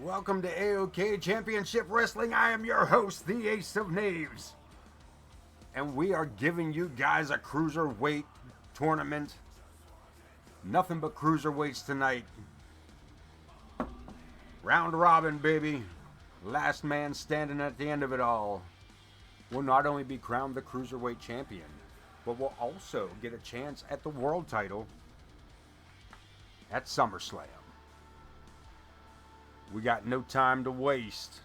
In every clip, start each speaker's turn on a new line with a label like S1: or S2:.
S1: Welcome to AoK Championship Wrestling. I am your host, the Ace of Knaves. And we are giving you guys a Cruiserweight tournament. Nothing but Cruiserweights tonight. Round robin, baby. Last man standing at the end of it all will not only be crowned the Cruiserweight champion, but will also get a chance at the world title at SummerSlam. We got no time to waste.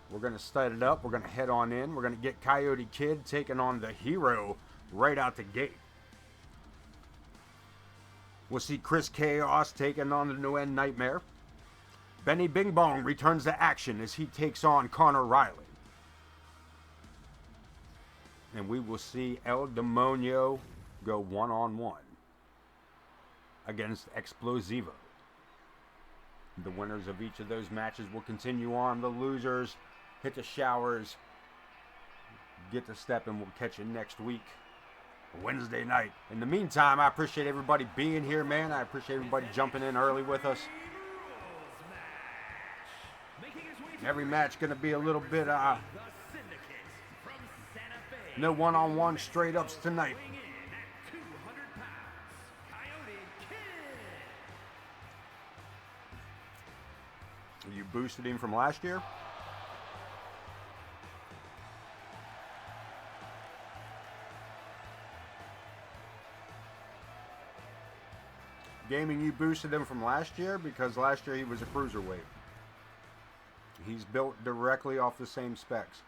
S1: We're going to start it up. We're going to head on in. We're going to get Coyote Kid taking on the Hero right out the gate. We'll see Chris Chaos taking on the New End Nightmare. Benny Bing Bong returns to action as he takes on Connor Riley. And we will see El Demonio go one-on-one against Explosivo. The winners of each of those matches will continue on. The losers hit the showers, get to step, and we'll catch you next week, Wednesday night. In the meantime, I appreciate everybody being here, man. I appreciate everybody jumping in early with us. Every match going to be a little bit, no one-on-one straight-ups tonight. You boosted him from last year? Gaming, you boosted him from last year because last year he was a cruiserweight. He's built directly off the same specs.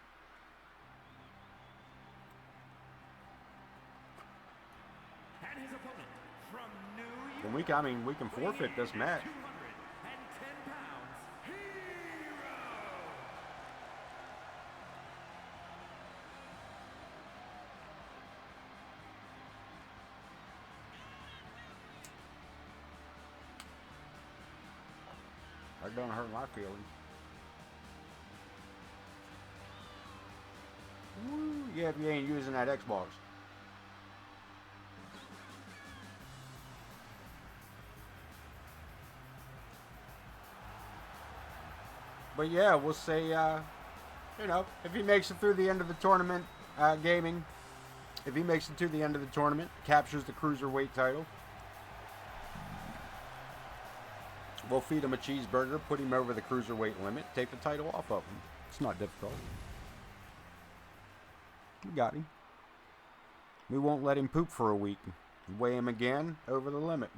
S2: And his opponent from New York,
S1: We can forfeit this match.
S2: 210 pounds, Hero.
S1: That don't hurt my feelings. Woo, yeah, if you ain't using that Xbox. But yeah, we'll say, if he makes it through the end of the tournament, gaming, if he makes it to the end of the tournament, captures the Cruiserweight title, we'll feed him a cheeseburger, put him over the Cruiserweight limit, take the title off of him. It's not difficult. We got him. We won't let him poop for a week. Weigh him again, over the limit.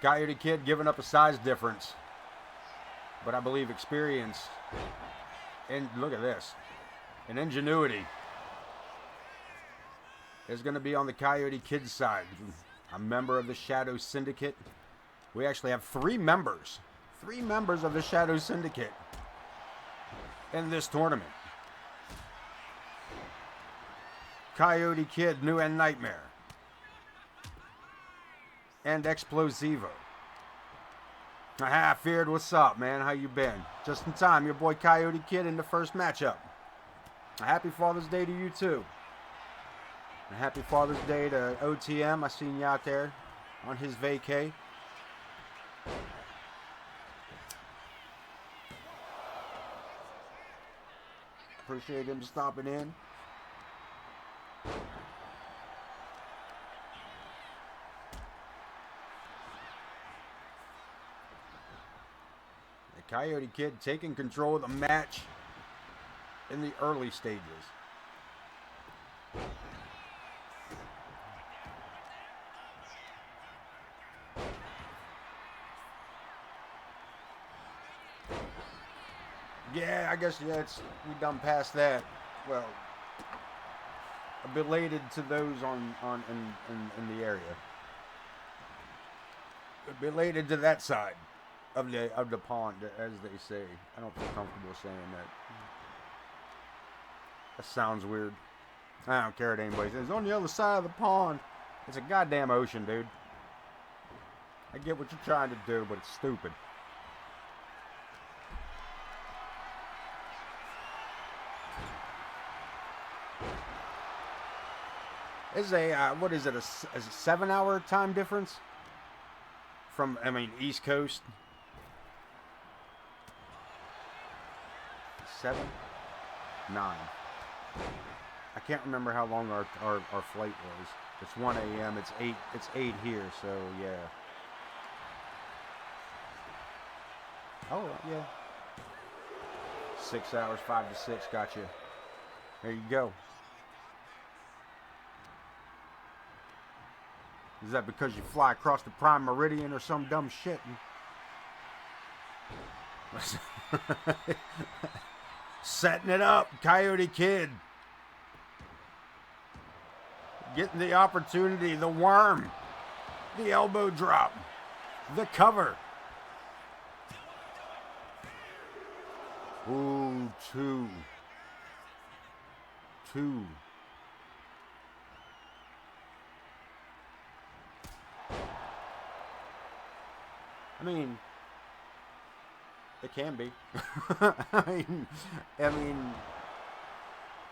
S1: Coyote Kid giving up a size difference. But I believe experience. And look at this. And ingenuity is going to be on the Coyote Kid side. A member of the Shadow Syndicate. We actually have three members. 3 members of the Shadow Syndicate in this tournament. Coyote Kid, New End Nightmare. And Explosivo. Aha, Feared, what's up, man? How you been? Just in time, your boy Coyote Kid in the first matchup. A happy Father's Day to you, too. A happy Father's Day to OTM. I seen you out there on his vacay. Appreciate him stopping in. The Coyote Kid taking control of the match in the early stages. Yeah, I guess, we done past that. Well, belated to those in the area. Belated to that side of the pond, as they say. I don't feel comfortable saying that. That sounds weird. I don't care what anybody says. It's on the other side of the pond. It's a goddamn ocean, dude. I get what you're trying to do, but it's stupid. Is what is it, a 7-hour time difference from, East Coast 7? 9. I can't remember how long our flight was. It's 1 a.m. It's 8 here, so yeah. Oh, yeah. 6 hours, 5 to 6, gotcha. There you go. Is that because you fly across the prime meridian or some dumb shit? Setting it up, Coyote Kid. Getting the opportunity, the worm, the elbow drop, the cover. Ooh, 2. I mean, it can be. I mean,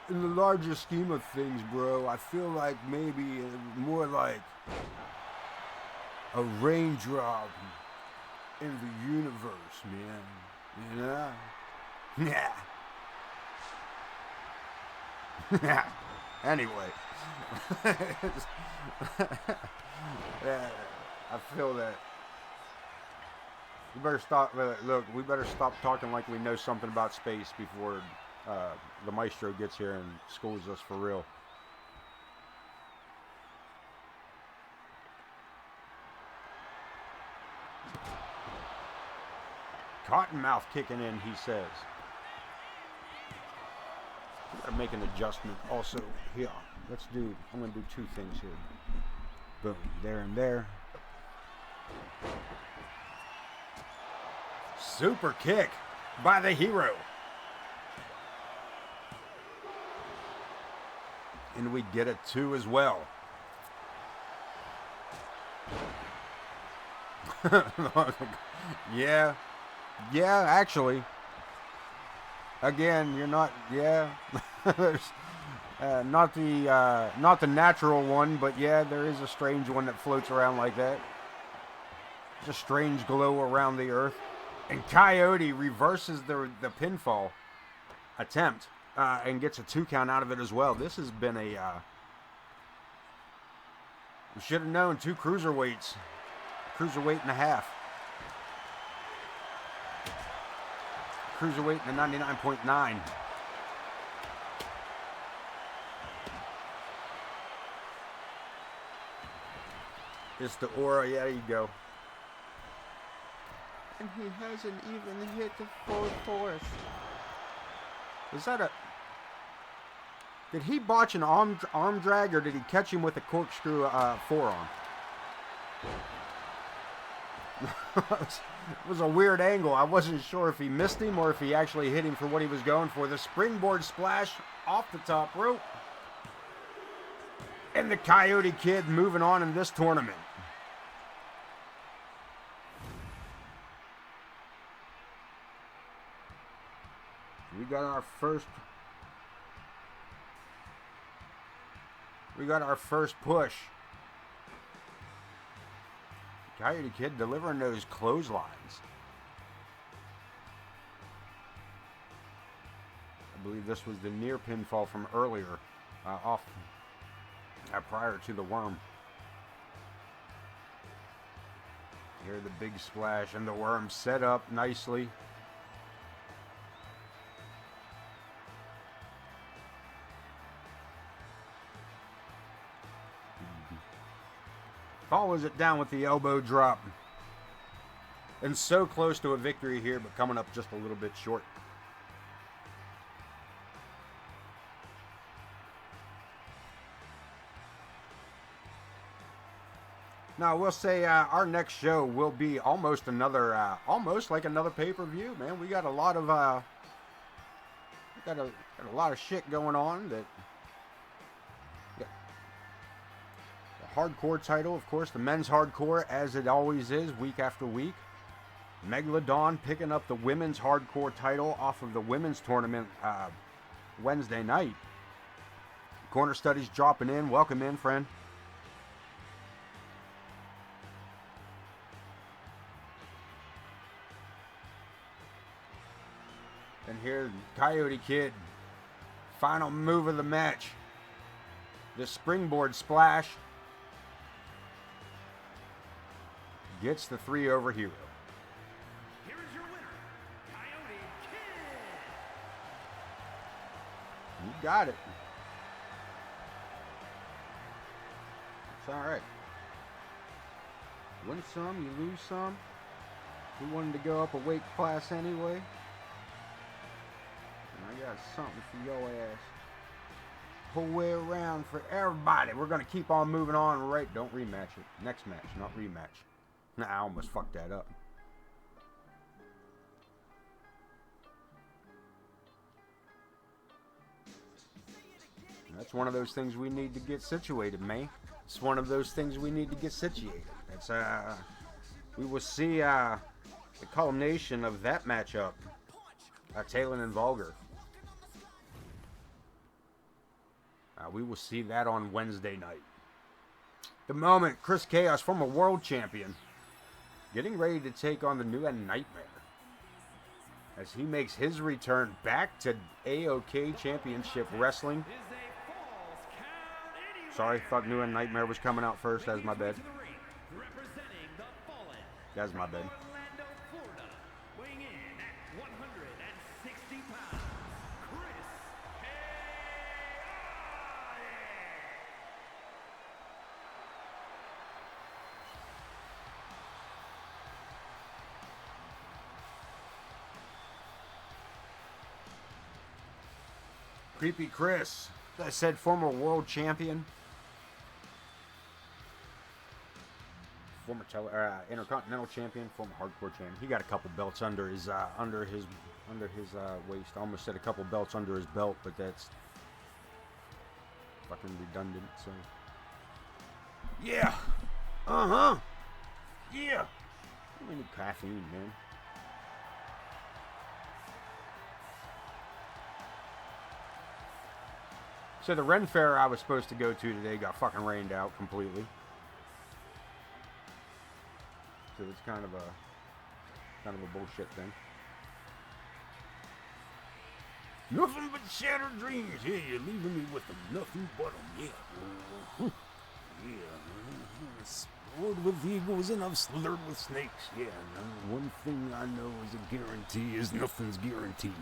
S1: in the larger scheme of things, bro, I feel like maybe more like a raindrop in the universe, man. You know? Yeah. Anyway. Yeah, I feel that. We better stop. Look, we better stop talking like we know something about space before the maestro gets here and schools us for real. Cottonmouth kicking in, he says. We gotta make an adjustment also here. I'm gonna do 2 things here. Boom, there and there. Super kick by the hero. And we get it 2 as well. Yeah, actually. Again, you're not. Yeah, there's not the natural one, but yeah, there is a strange one that floats around like that. It's a strange glow around the earth, and Coyote reverses the pinfall attempt and gets a 2 count out of it as well. This has been a. We should have known 2 cruiserweights, cruiserweight and a half. Cruiserweight in the 99.9. It's the aura. Yeah, there you go. And he hasn't even hit the full force. Is that a... Did he botch an arm drag, or did he catch him with a corkscrew forearm? It was a weird angle. I wasn't sure if he missed him or if he actually hit him for what he was going for. The springboard splash off the top rope. And the Coyote Kid moving on in this tournament. We got our first push. Coyote Kid delivering those clotheslines. I believe this was the near pinfall from earlier, prior to the worm. Here the big splash and the worm set up nicely. Follows it down with the elbow drop. And so close to a victory here, but coming up just a little bit short. Now, we'll say our next show will be almost like another pay-per-view, man. We got a lot of got a lot of shit going on. That hardcore title, of course, the men's hardcore, as it always is, week after week. Megalodon picking up the women's hardcore title off of the women's tournament Wednesday night. Corner Studies dropping in. Welcome in, friend. And here, Coyote Kid. Final move of the match. The springboard splash. Gets the 3 over Hero.
S2: Here is your winner, Coyote Kid.
S1: You got it. It's alright. Win some, you lose some. We wanted to go up a weight class anyway. And I got something for your ass. Whole way around for everybody. We're going to keep on moving on. Right? Don't rematch it. Next match, not rematch. Nah, I almost fucked that up. That's one of those things we need to get situated, man. It's one of those things we need to get situated. It's we will see the culmination of that matchup. Talon and Vulgar. We will see that on Wednesday night. The moment, Chris Chaos, former world champion, getting ready to take on the new Nightmare as he makes his return back to AoK Championship Wrestling. Sorry, thought New and Nightmare was coming out first. That's my bad. That's my bad.
S2: Weighing in at 160 pounds, Chris
S1: Creepy Chris. As I said, former world champion. Former Intercontinental champion, former hardcore champion. He got a couple belts under his waist. I almost said a couple belts under his belt, but that's fucking redundant. So yeah, yeah. We need caffeine, man. So the Ren Fair I was supposed to go to today got fucking rained out completely. So it's kind of a bullshit thing. Nothing but shattered dreams. Yeah, you're leaving me with them. Nothing but them. Yeah. Yeah. Explored with eagles and I've slurred with snakes. Yeah. One thing I know is a guarantee is nothing's guaranteed.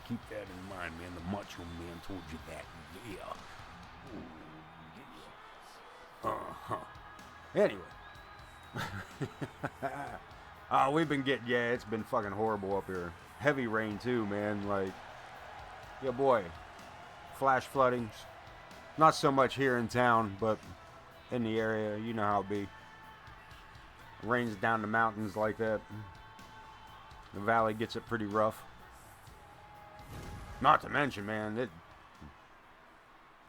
S1: Keep that in mind, man. The Macho Man told you that. Yeah. Anyway. We've been getting, it's been fucking horrible up here. Heavy rain too, man. Like, yeah, boy. Flash floodings. Not so much here in town, but in the area, you know how it be. Rains down the mountains like that. The valley gets it pretty rough. Not to mention, man,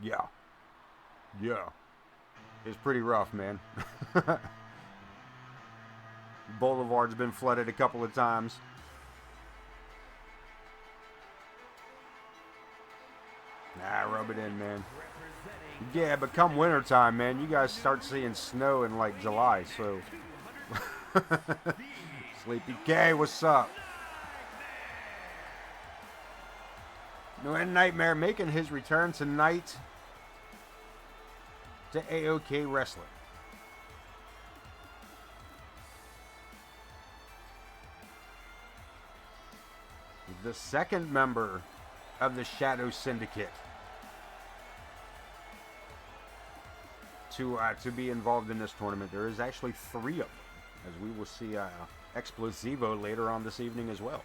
S1: yeah. It's pretty rough, man. Boulevard's been flooded a couple of times. Rub it in, man. Yeah, but come wintertime, man, you guys start seeing snow in like July, so. Sleepy K, what's up? New Nightmare making his return tonight to AoK Wrestling. The second member of the Shadow Syndicate to be involved in this tournament. There is actually 3 of them, as we will see Explosivo later on this evening as well.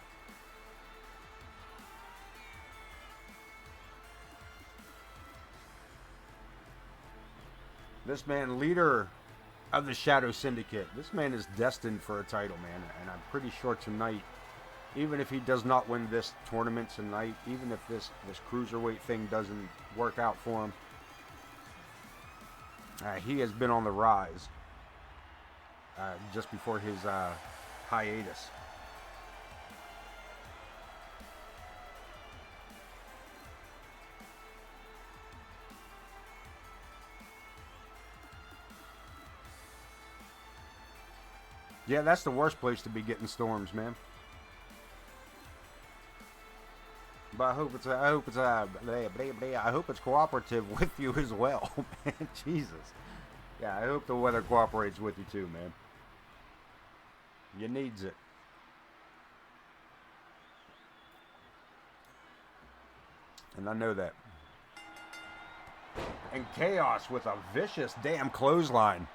S1: This man, leader of the Shadow Syndicate. This man is destined for a title, man, and I'm pretty sure tonight, even if he does not win this tournament tonight, even if this Cruiserweight thing doesn't work out for him, he has been on the rise just before his hiatus. Yeah, that's the worst place to be getting storms, man. but I hope it's cooperative with you as well, man. Jesus. Yeah, I hope the weather cooperates with you too, man. You needs it. And I know that. And Chaos with a vicious damn clothesline.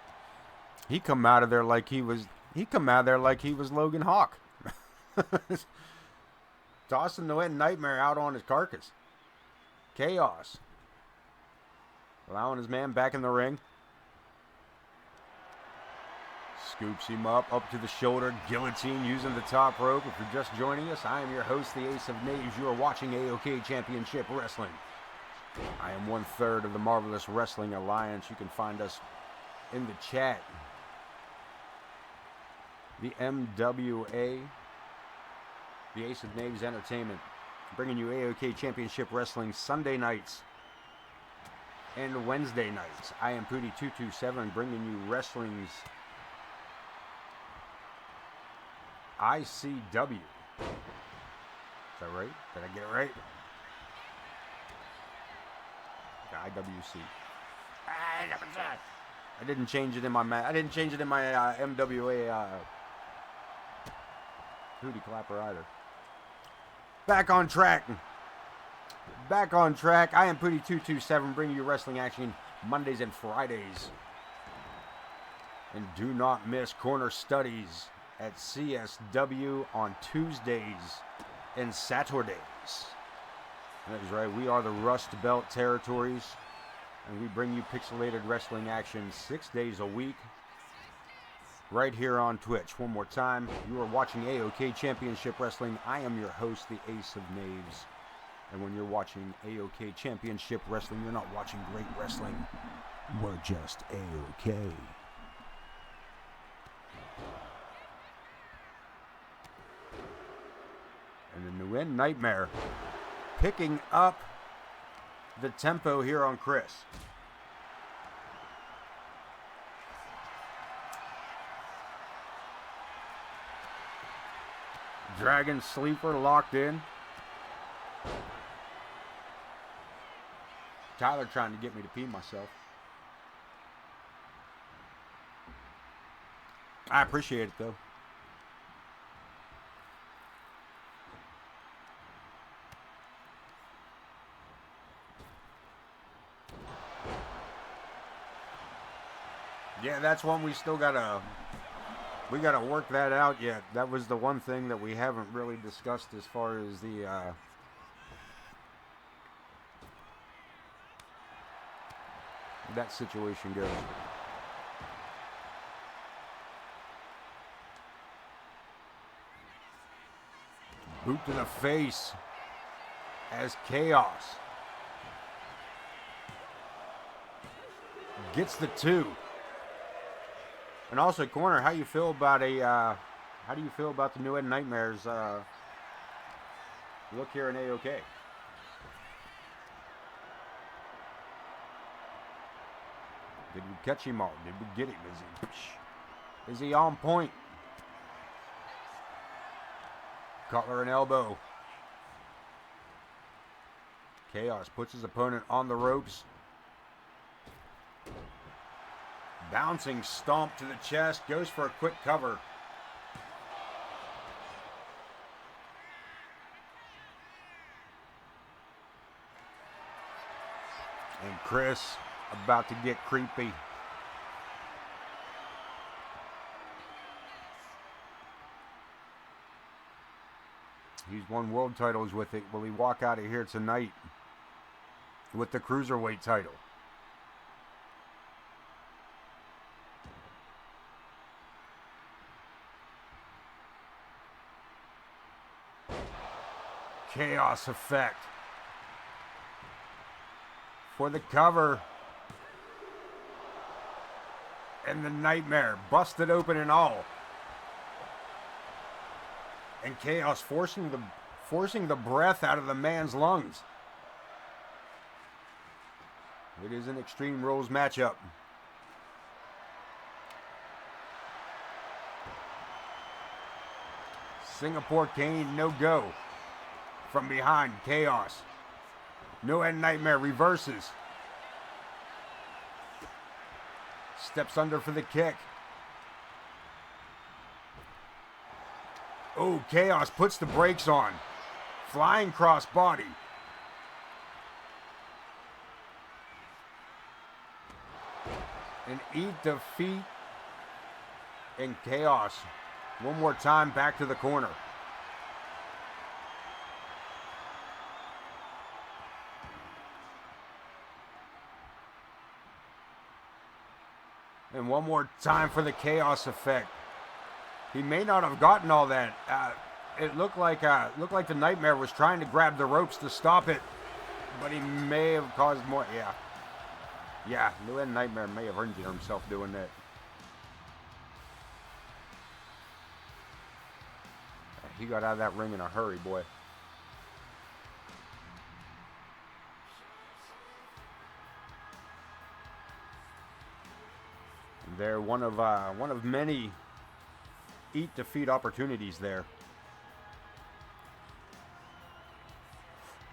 S1: He come out of there like he was Logan Hawk. Tossing the Nightmare out on his carcass. Chaos. Allowing his man back in the ring. Scoops him up to the shoulder. Guillotine using the top rope. If you're just joining us, I am your host, the Ace of Knaves. You are watching AoK Championship Wrestling. I am 1/3 of the Marvelous Wrestling Alliance. You can find us in the chat. The MWA, the Ace of Knaves Entertainment, bringing you AoK Championship Wrestling Sunday nights and Wednesday nights. I am Pootie227, bringing you wrestling's ICW. Is that right? Did I get it right? IWC. I didn't change it in my MWA Hootie Clapper either. Back on track. I am Pootie227, bringing you wrestling action Mondays and Fridays. And do not miss Corner Studies at CSW on Tuesdays and Saturdays. That is right, we are the Rust Belt Territories, and we bring you pixelated wrestling action 6 days a week, right here on Twitch. One more time, you are watching AoK Championship Wrestling. I am your host, the Ace of Knaves. And when you're watching AoK Championship Wrestling, you're not watching great wrestling. We're just AoK. And the New End Nightmare picking up the tempo here on Chris. Dragon Sleeper locked in. Tyler trying to get me to pee myself. I appreciate it though. Yeah, that's one we still gotta work that out yet. That was the one thing that we haven't really discussed as far as the that situation goes. Boot to the face as Chaos gets the 2. And also, Corner, how do you feel about the New End Nightmares look here in AoK? Did we catch him all? Did we get him? Is he on point? Cutler and elbow. Chaos puts his opponent on the ropes. Bouncing stomp to the chest, goes for a quick cover. And Chris about to get creepy. He's won world titles with it. Will he walk out of here tonight with the Cruiserweight title? Chaos effect for the cover, and the Nightmare busted open and all, and Chaos forcing the breath out of the man's lungs. It is an Extreme Rules matchup. Singapore Cane, no go. from behind. Chaos. No End Nightmare reverses. Steps under for the kick. Oh, Chaos puts the brakes on. Flying cross body. And eat defeat. And Chaos. One more time back to the corner. And one more time for the Chaos effect. He may not have gotten all that. It looked like the Nightmare was trying to grab the ropes to stop it, but he may have caused more. Yeah. No End Nightmare may have injured himself doing that. He got out of that ring in a hurry, boy. They're one of many eat defeat opportunities there.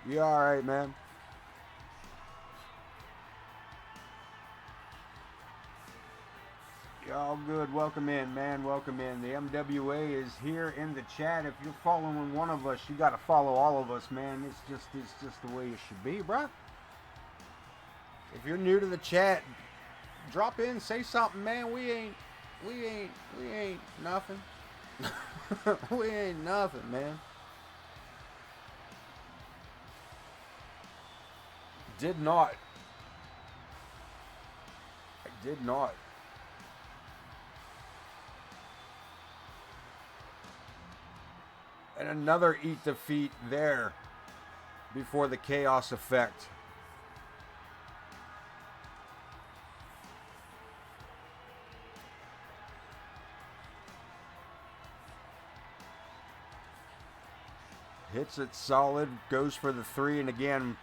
S1: You all right, man? You all good? Welcome in, man. Welcome in. The MWA is here in the chat. If you're following one of us, you got to follow all of us, man. It's just the way it should be, bruh. If you're new to the chat, drop in, say something, man. We ain't nothing. We ain't nothing, man. I did not. And another eat defeat there before the Chaos effect. Hits it solid, goes for the 3, and again,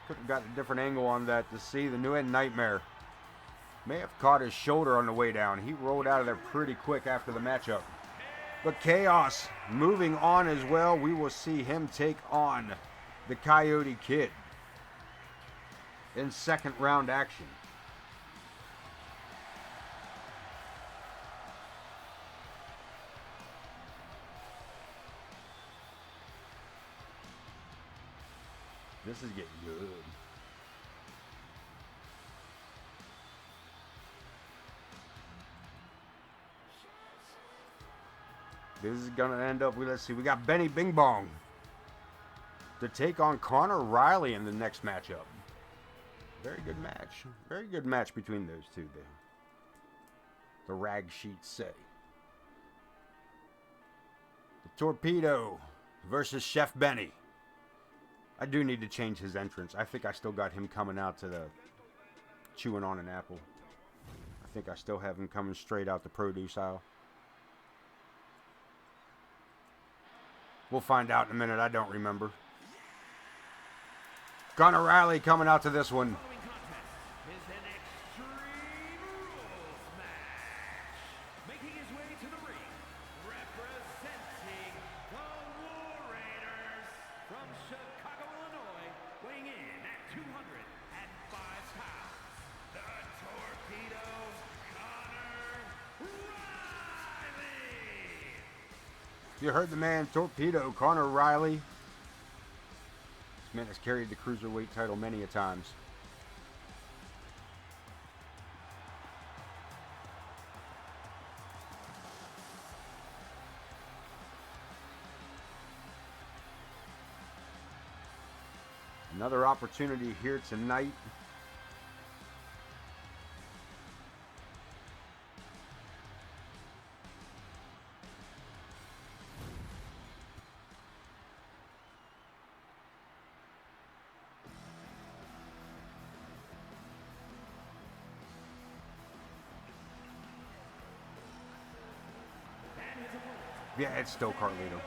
S1: could have got a different angle on that to see the No End Nightmare. May have caught his shoulder on the way down. He rolled out of there pretty quick after the matchup. But Chaos moving on as well. We will see him take on the Coyote Kid in second round action. This is getting good. This is going to end up with, let's see, we got Benny Bing Bong to take on Connor Riley in the next matchup. Very good match. Very good match between those two there. The rag sheets say. The Torpedo versus Chef Benny. I do need to change his entrance. I think I still got him coming out to the chewing on an apple. I think I still have him coming straight out the produce aisle. We'll find out in a minute. I don't remember. Connor Riley coming out to this one.
S2: Making his way to the ring, representing the War Raiders from Chicago, Illinois, weighing in at 205 pounds, the Torpedo, Connor Riley.
S1: You heard the man, Torpedo, Connor Riley. This man has carried the Cruiserweight title many a times. Another opportunity here tonight. Yeah, it's still Carlito.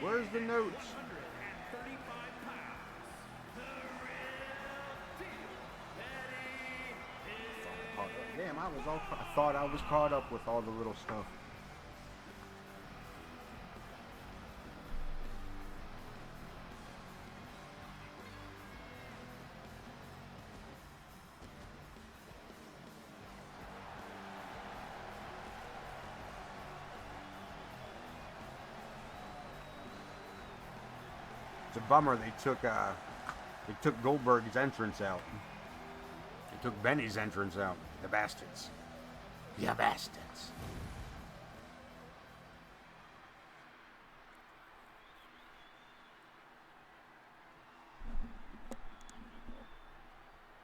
S1: Where's the notes? Damn, I thought I was caught up with all the little stuff. It's a bummer they took Goldberg's entrance out. They took Benny's entrance out. The bastards. The bastards.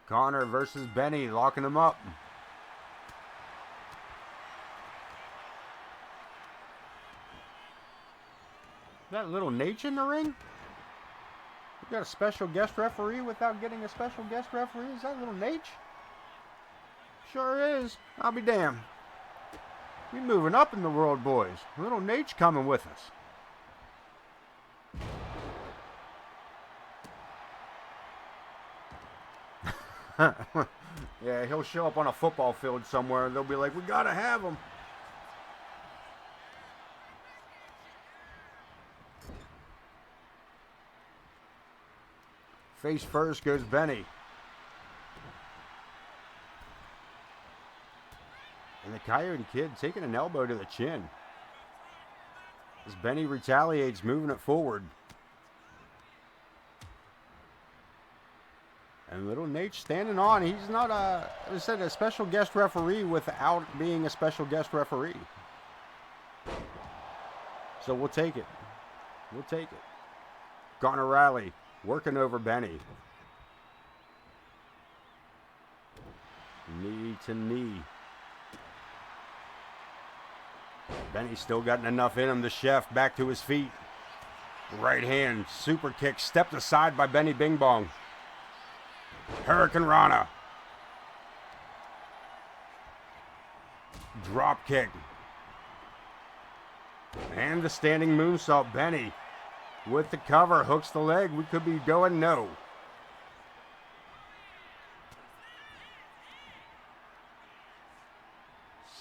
S1: Connor versus Benny, locking him up. That little Nate in the ring? You got a special guest referee without getting a special guest referee? Is that little Nate? Sure is. I'll be damned. We moving up in the world, boys. Little Nate's coming with us. Yeah, he'll show up on a football field somewhere and they'll be like, we gotta have him. Face first goes Benny. And the Coyote Kid taking an elbow to the chin. As Benny retaliates, moving it forward. And little Nate standing on. He's not as I said, a special guest referee without being a special guest referee. So we'll take it. We'll take it. Connor Riley working over Benny. Knee to knee. Benny still got enough in him. The chef back to his feet. Right hand super kick stepped aside by Benny Bing Bong. Hurricane Rana. Drop kick. And the standing moonsault. Benny with the cover. Hooks the leg. We could be going no.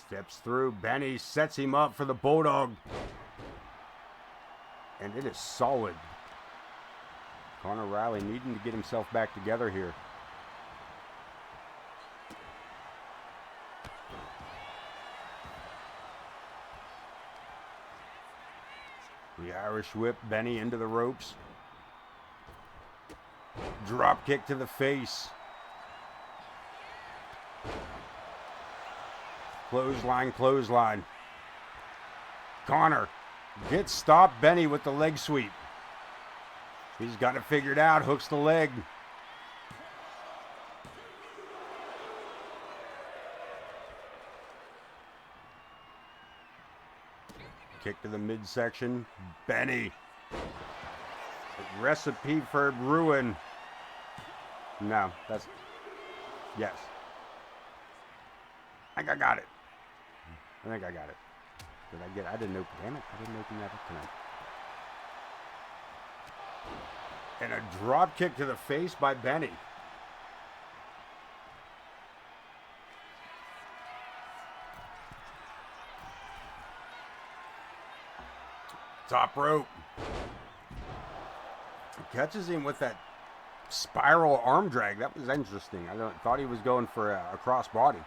S1: Steps through. Benny sets him up for the Bulldog. And it is solid. Connor Riley needing to get himself back together here. The Irish whip, Benny into the ropes. Drop kick to the face. Clothesline, clothesline. Connor gets stopped. Benny with the leg sweep. He's got it figured out. Hooks the leg. Kick to the midsection. Benny. A recipe for ruin. No, that's... Yes. I think I got it. I think I got it. Did I get it? I didn't open... Damn it. I didn't open that up tonight. And a drop kick to the face by Benny. Top rope. Catches him with that spiral arm drag. That was interesting. I thought he was going for a cross body.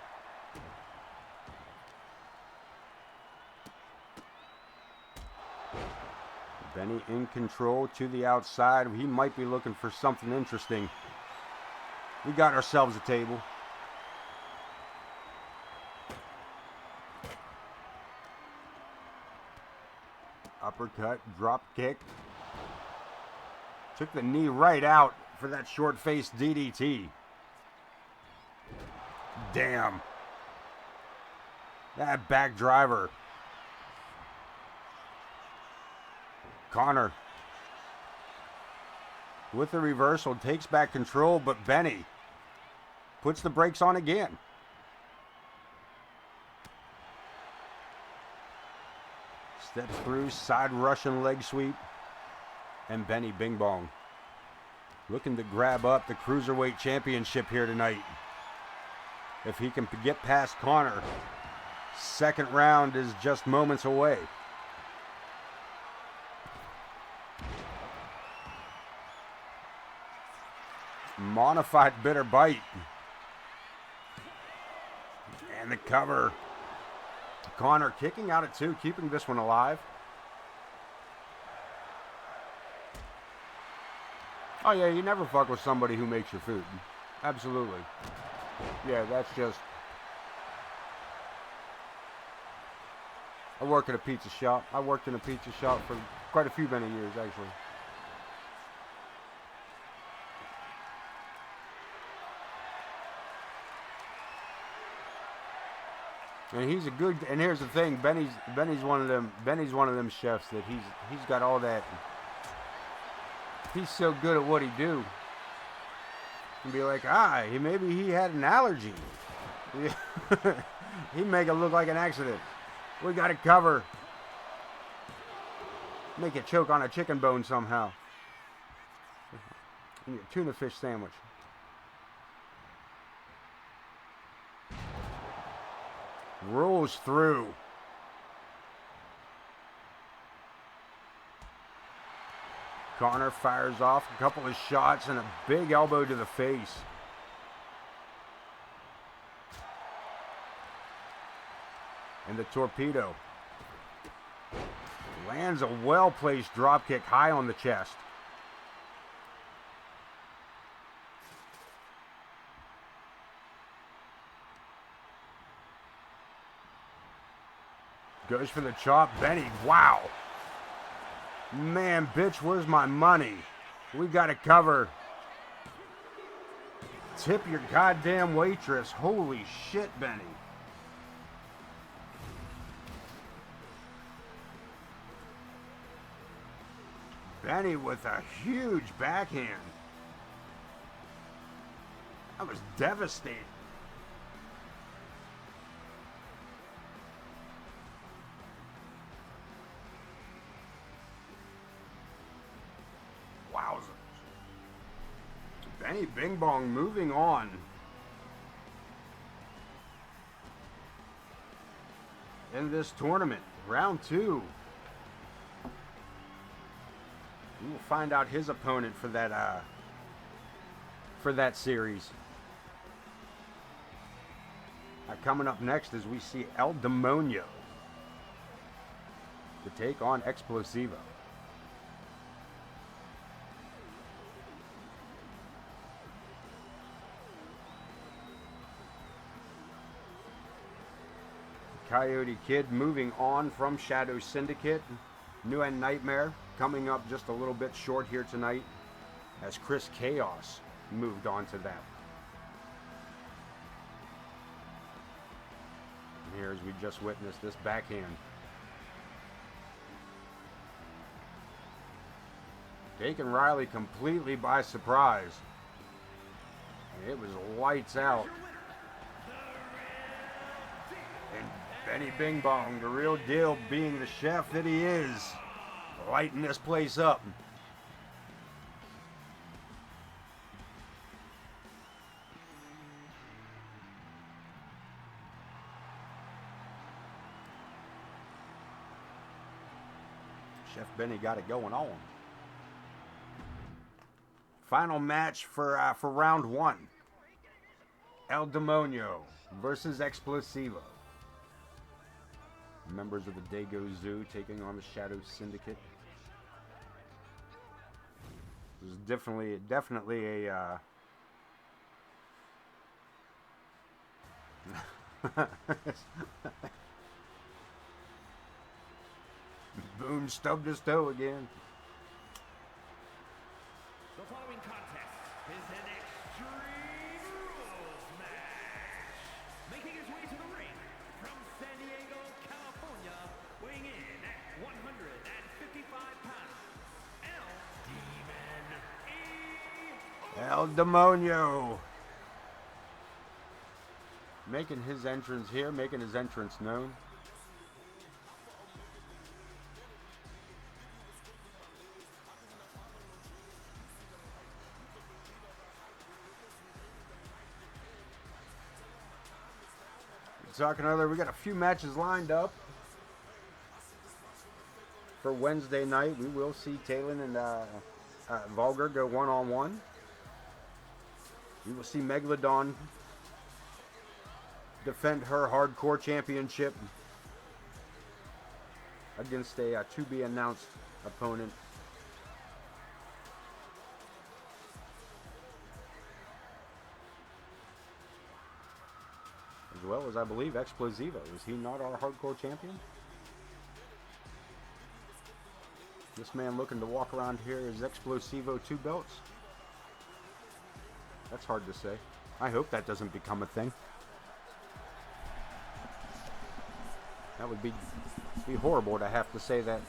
S1: Benny in control to the outside. He might be looking for something interesting. We got ourselves a table. Uppercut, drop kick. Took the knee right out for that short-faced DDT. Damn. That back driver. Connor with the reversal takes back control, but Benny puts the brakes on again. Steps through, side Russian leg sweep, and Benny Bing Bong looking to grab up the Cruiserweight Championship here tonight. If he can get past Connor, second round is just moments away. Modified bitter bite. And the cover. Connor kicking out at 2, keeping this one alive. Oh yeah, you never fuck with somebody who makes your food. Absolutely. Yeah, that's just... I work at a pizza shop. I worked in a pizza shop for quite a few many years, actually. And he's a good. And here's the thing, Benny's one of them chefs that he's got all that. He's so good at what he do. And be like, maybe he had an allergy. He'd make it look like an accident. We got it covered. Make it choke on a chicken bone somehow. And your tuna fish sandwich. Rolls through. Connor fires off a couple of shots and a big elbow to the face. And the torpedo. Lands a well-placed drop kick high on the chest. Goes for the chop. Benny, wow. Man, bitch, where's my money? We got it covered. Tip your goddamn waitress. Holy shit, Benny. Benny with a huge backhand. That was devastating. Wowzers. Benny Bing Bong moving on. In this tournament, round 2. We will find out his opponent for that series. Coming up next is we see El Demonio to take on Explosivo. Coyote Kid moving on from Shadow Syndicate. New End Nightmare coming up just a little bit short here tonight as Chris Chaos moved on to that. And here as we just witnessed this backhand. Taking Riley completely by surprise. And it was lights out. And Benny Bing Bong, the real deal, being the chef that he is, lighting this place up. Chef Benny got it going on. Final match for round 1. El Demonio versus Explosivo. Members of the Dago Zoo taking on the Shadow Syndicate. This is definitely a Boone stubbed his toe again.
S2: The following contest is an Extreme Rules match. Making his way to the ring from San Diego, California, weighing in at 155 pounds,
S1: El Demonio. Making his entrance here, making his entrance known. Talking earlier, we got a few matches lined up for Wednesday night. We will see Talon and Vulgar go one-on-one. We will see Megalodon defend her hardcore championship against a to-be-announced opponent. as well as, I believe, Explosivo. Is he not our hardcore champion? This man looking to walk around here is Explosivo 2 belts. That's hard to say. I hope that doesn't become a thing. That would be horrible to have to say that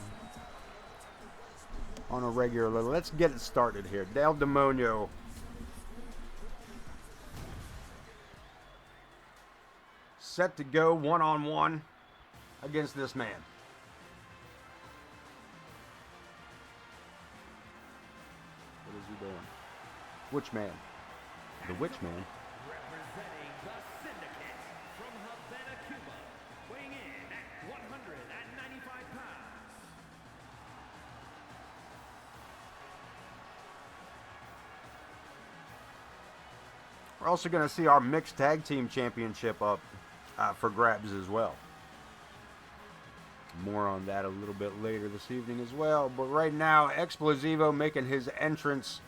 S1: on a regular level. Let's get it started here. El Demonio. Set to go one-on-one against this man. What is he doing? Which man? The Witch Man.
S2: Representing the Syndicate from Havana, Cuba, weighing in at 195 pounds.
S1: We're also going to see our mixed tag team championship up for grabs as well. More on that a little bit later this evening as well. But right now, Explosivo making his entrance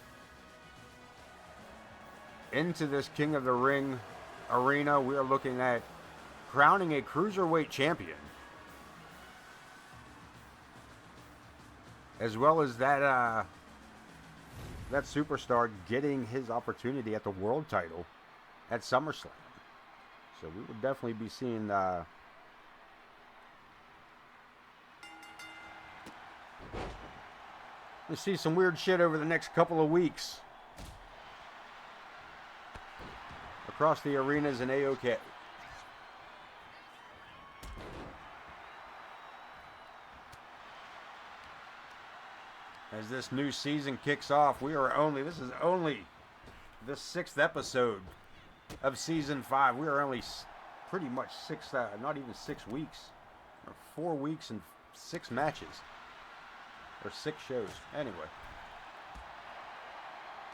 S1: into this King of the Ring arena. We are looking at crowning a Cruiserweight champion, as well as that superstar getting his opportunity at the world title at SummerSlam. So we will definitely be seeing we see some weird shit over the next couple of weeks across the arenas in AoK. As this new season kicks off, this is only the 6th episode of season 5. We are only pretty much not even 6 weeks, or 4 weeks and 6 matches, or 6 shows. Anyway,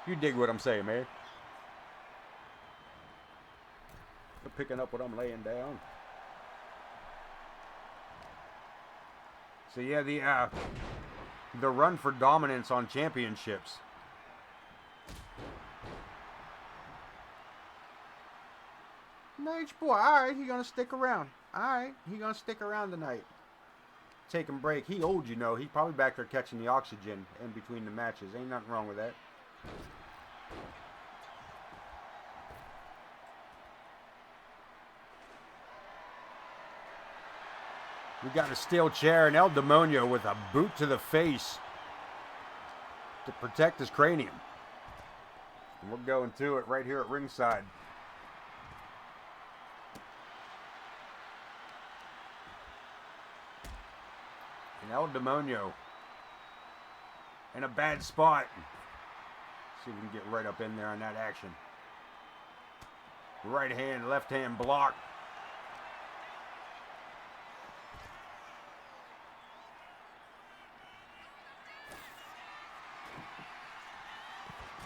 S1: you dig what I'm saying, man. You're picking up what I'm laying down. So yeah, the run for dominance on championships. Nice boy. Alright, he gonna stick around. Alright, he gonna stick around tonight. Taking break. He old, you know. He's probably back there catching the oxygen in between the matches. Ain't nothing wrong with that. We got a steel chair and El Demonio with a boot to the face to protect his cranium. And we're going to it right here at ringside. And El Demonio in a bad spot. See if we can get right up in there on that action. Right hand, left hand block.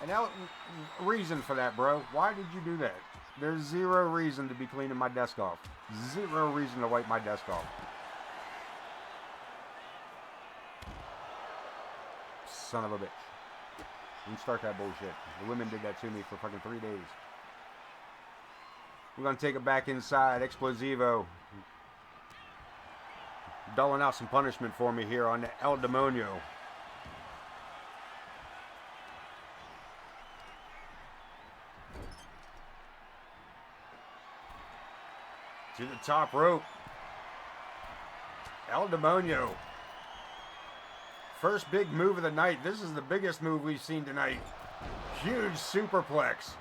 S1: And now, reason for that, bro. Why did you do that? There's zero reason to be cleaning my desk off. Zero reason to wipe my desk off. Son of a bitch. Don't start that bullshit. The women did that to me for fucking 3 days. We're going to take it back inside. Explosivo. Doling out some punishment for me here on El Demonio. To the top rope. El Demonio. First big move of the night. This is the biggest move we've seen tonight. Huge superplex.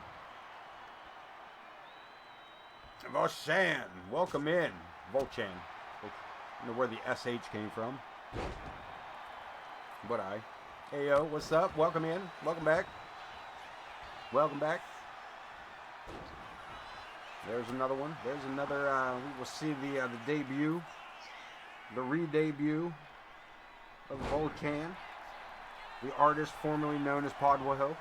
S1: Volchan. Welcome in. Volchan. I don't know where the SH came from. But Hey, yo, what's up? Welcome in. Welcome back. Welcome back. There's another one. There's another. We will see the debut, the re-debut of Volchan, the artist formerly known as Podwaho.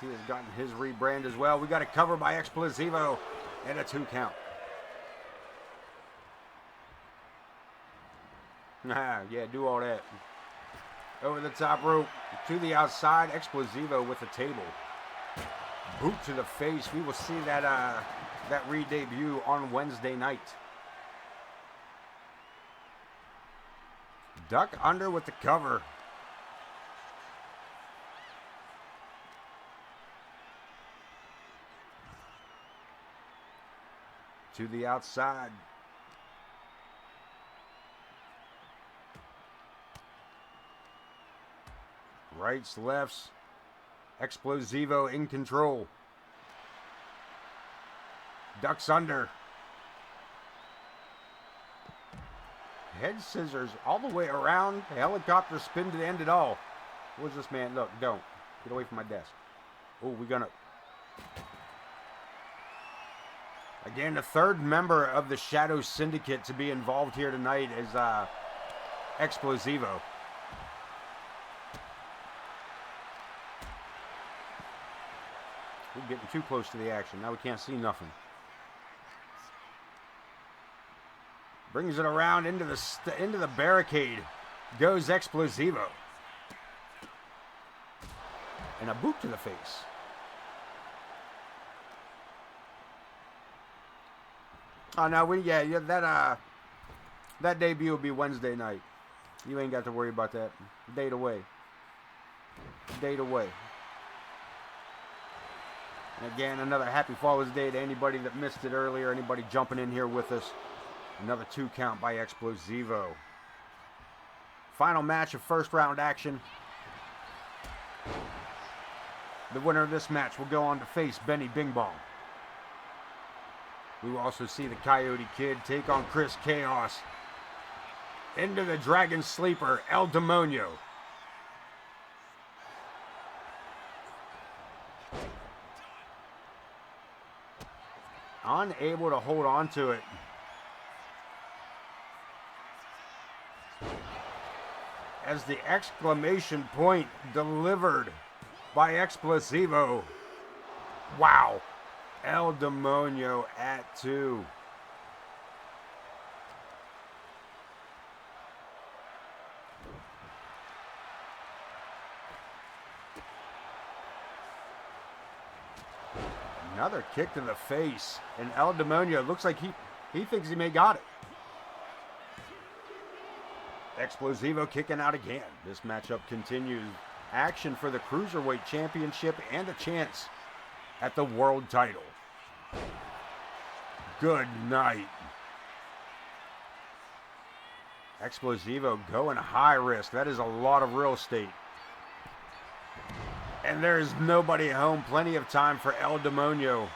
S1: He has gotten his rebrand as well. We got a cover by Explosivo and a 2 count. Yeah, do all that. Over the top rope to the outside. Explosivo with the table. Boot to the face. We will see that re-debut on Wednesday night. Duck under with the cover. To the outside. Rights, lefts. Explosivo in control. Ducks under. Head scissors all the way around. Helicopter spin to end it all. Where's this man? Look, don't. Get away from my desk. Oh, we're gonna... Again, the third member of the Shadow Syndicate to be involved here tonight is Explosivo. We're getting too close to the action. Now we can't see nothing. Brings it around into the barricade. Goes Explosivo. And a boot to the face. Oh no, that debut will be Wednesday night. You ain't got to worry about that. Date away. Date away. And again, another happy Father's Day to anybody that missed it earlier, anybody jumping in here with us. Another 2 count by Explosivo. Final match of first round action. The winner of this match will go on to face Benny Bing Bong. We will also see the Coyote Kid take on Chris Chaos. Into the Dragon Sleeper, El Demonio. Unable to hold on to it. As the exclamation point delivered by Explosivo. Wow. El Demonio at 2. Another kick to the face. And El Demonio looks like he thinks he may got it. Explosivo kicking out again. This matchup continues. Action for the Cruiserweight Championship and a chance at the world title. Good night. Explosivo going high risk. That is a lot of real estate. And there is nobody home. Plenty of time for El Demonio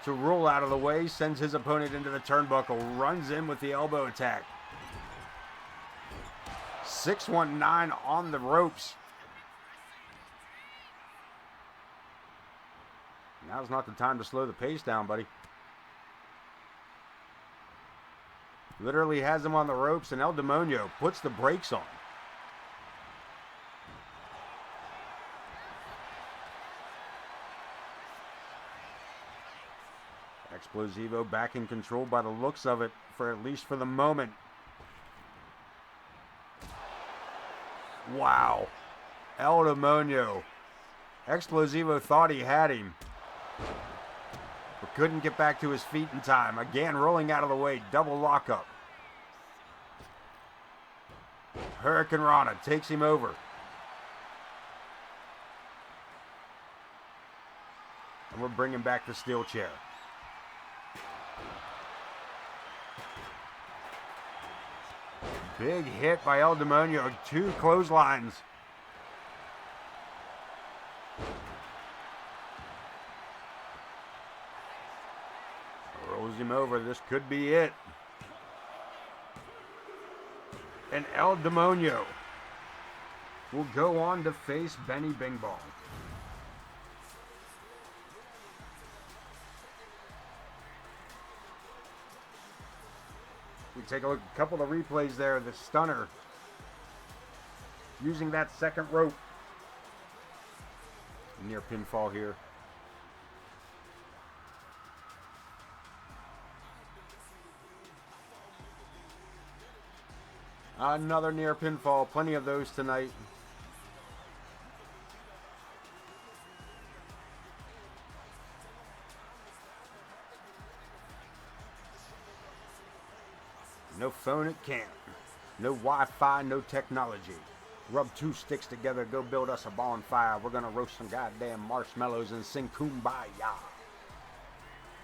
S1: to roll out of the way. Sends his opponent into the turnbuckle. Runs in with the elbow attack. 619 on the ropes. Now's not the time to slow the pace down, buddy. Literally has him on the ropes, and El Demonio puts the brakes on. Explosivo back in control by the looks of it, for at least for the moment. Wow. El Demonio. Explosivo thought he had him, but couldn't get back to his feet in time. Again, rolling out of the way. Double lockup. Hurricane Rana takes him over. And we're bringing back the steel chair. Big hit by El Demonio. 2 clotheslines. Rolls him over. This could be it. And El Demonio will go on to face Benny Bing Bong. We take a look at a couple of replays there. The stunner using that second rope. Near pinfall here. Another near pinfall. Plenty of those tonight. No phone at camp. No Wi-Fi, no technology. Rub two sticks together, go build us a bonfire. We're gonna roast some goddamn marshmallows and sing Kumbaya.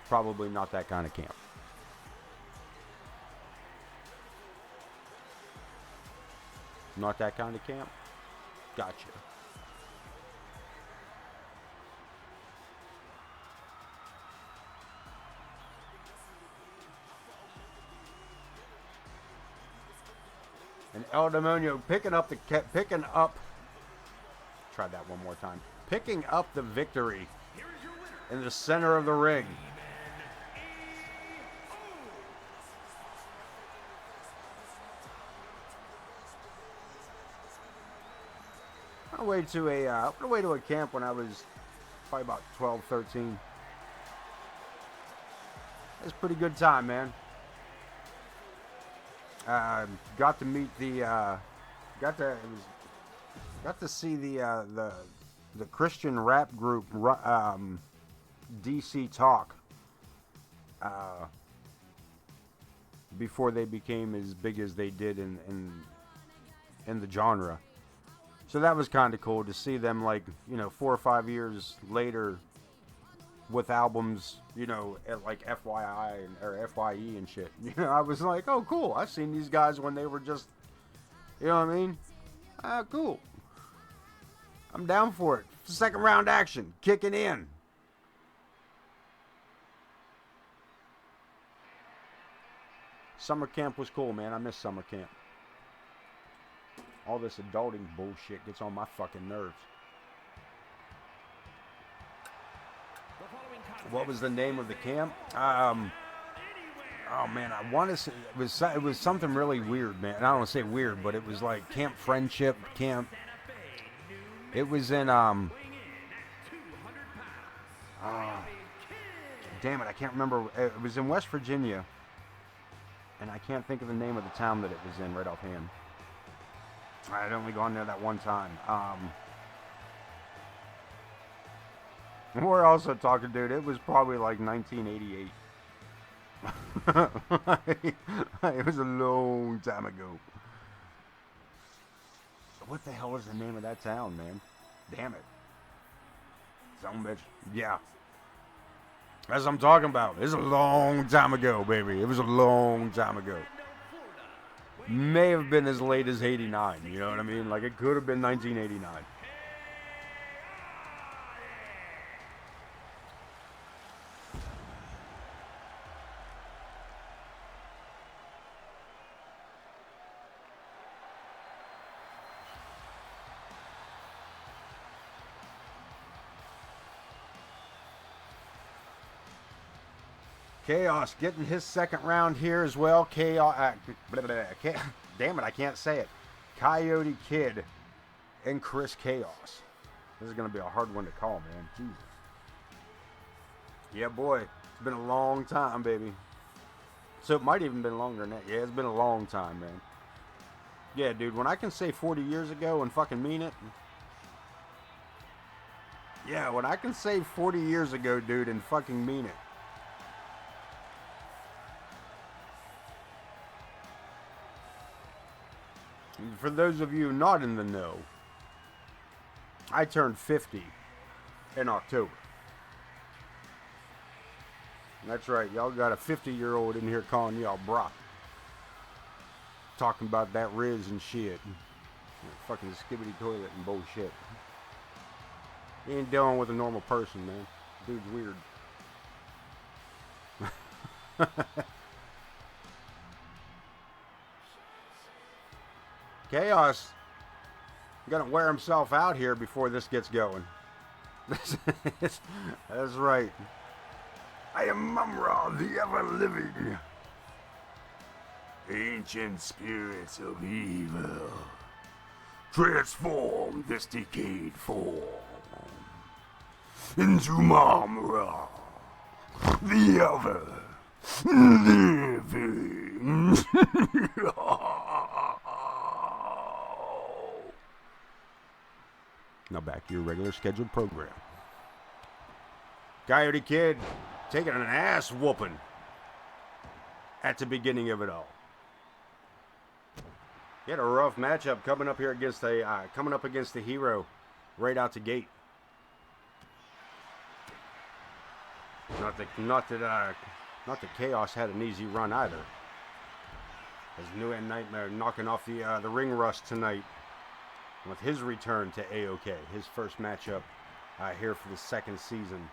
S1: Probably not that kind of camp. Not that kind of camp? Gotcha. And El Demonio picking up, try that one more time. Picking up the victory in the center of the ring. I went away to a camp when I was probably about 12, 13. It was a pretty good time, man. Got to meet got to see the Christian rap group DC Talk before they became as big as they did in the genre. So that was kind of cool to see them, like, 4 or 5 years later with albums, at like FYI or FYE and shit. I was like, oh, cool. I've seen these guys when they were just, you know what I mean? Cool. I'm down for it. Second round action, kicking in. Summer camp was cool, man. I miss summer camp. All this adulting bullshit gets on my fucking nerves. What was the name of the camp? Oh man, I want to say it was something really weird, man. And I don't want to say weird, but it was like Camp Friendship, Camp. It was in damn it, I can't remember. It was in West Virginia, and I can't think of the name of the town that it was in right offhand. I'd only gone there that one time. We're also talking, dude, it was probably like 1988. It was a long time ago. What the hell is the name of that town, man? Damn it. Some bitch. Yeah. That's what I'm talking about. It's a long time ago, baby. It was a long time ago. May have been as late as 89, you know what I mean? Like, it could have been 1989. Chaos getting his second round here as well. Chaos. Damn it, I can't say it. Coyote Kid and Chris Chaos. This is going to be a hard one to call, man. Jesus. Yeah, boy. It's been a long time, baby. So it might even been longer than that. Yeah, it's been a long time, man. Yeah, dude, when I can say 40 years ago and fucking mean it. Yeah, when I can say 40 years ago, dude, and fucking mean it. For those of you not in the know, I turned 50 in October. That's right, y'all got a 50-year-old in here calling y'all Brock. Talking about that Riz and shit. Fucking skibbity toilet and bullshit. He ain't dealing with a normal person, man. Dude's weird. Chaos gonna wear himself out here before this gets going. That's right. I am Mumra, the ever-living. Ancient spirits of evil. Transform this decayed form into Mumra, the ever-living. Now back to your regular scheduled program. Coyote Kid taking an ass whooping at the beginning of it all. He had a rough matchup coming up here against the Hero, right out the gate. Not that Chaos had an easy run either. As New End Nightmare knocking off the ring rust tonight with his return to AoK, his first matchup here for the second season.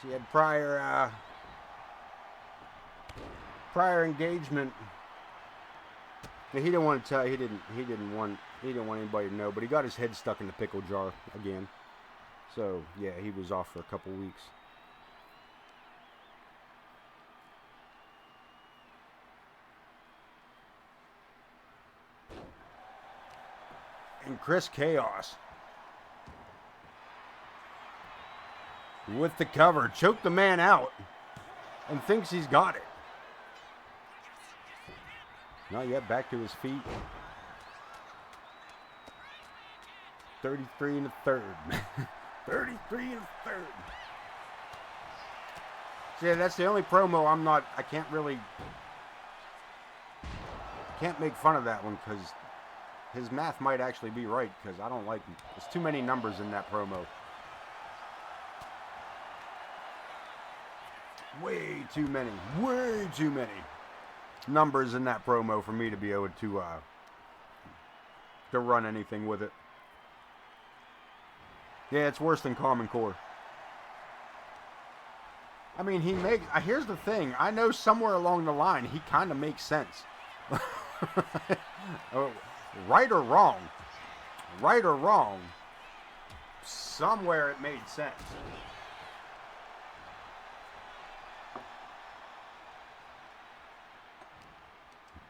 S1: She had prior engagement. He didn't want to tell. He didn't want anybody to know. But he got his head stuck in the pickle jar again. So yeah, he was off for a couple weeks. And Chris Chaos with the cover, choked the man out and thinks he's got it. Not yet, back to his feet. 33 and a third. 33 and a third. So yeah, that's the only promo I can't make fun of that one because his math might actually be right because I don't like him. There's too many numbers in that promo. Way too many numbers in that promo for me to be able to run anything with it. Yeah, it's worse than Common Core. I mean, here's the thing. I know somewhere along the line he kind of makes sense. Right or wrong, somewhere it made sense.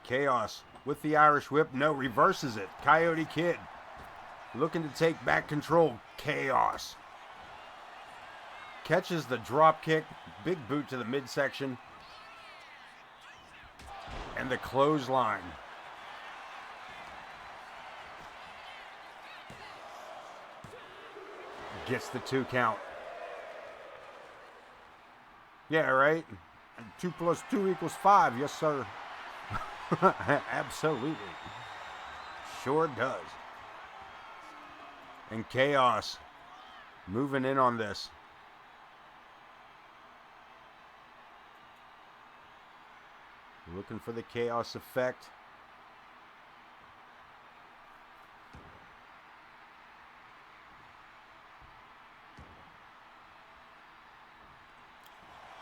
S1: Chaos with the Irish Whip. No, reverses it. Coyote Kid looking to take back control. Chaos catches the drop kick. Big boot to the midsection. And the clothesline. Gets the 2 count. Yeah, right? 2 plus 2 equals 5. Yes, sir. Absolutely. Sure does. And Chaos moving in on this. Looking for the Chaos effect.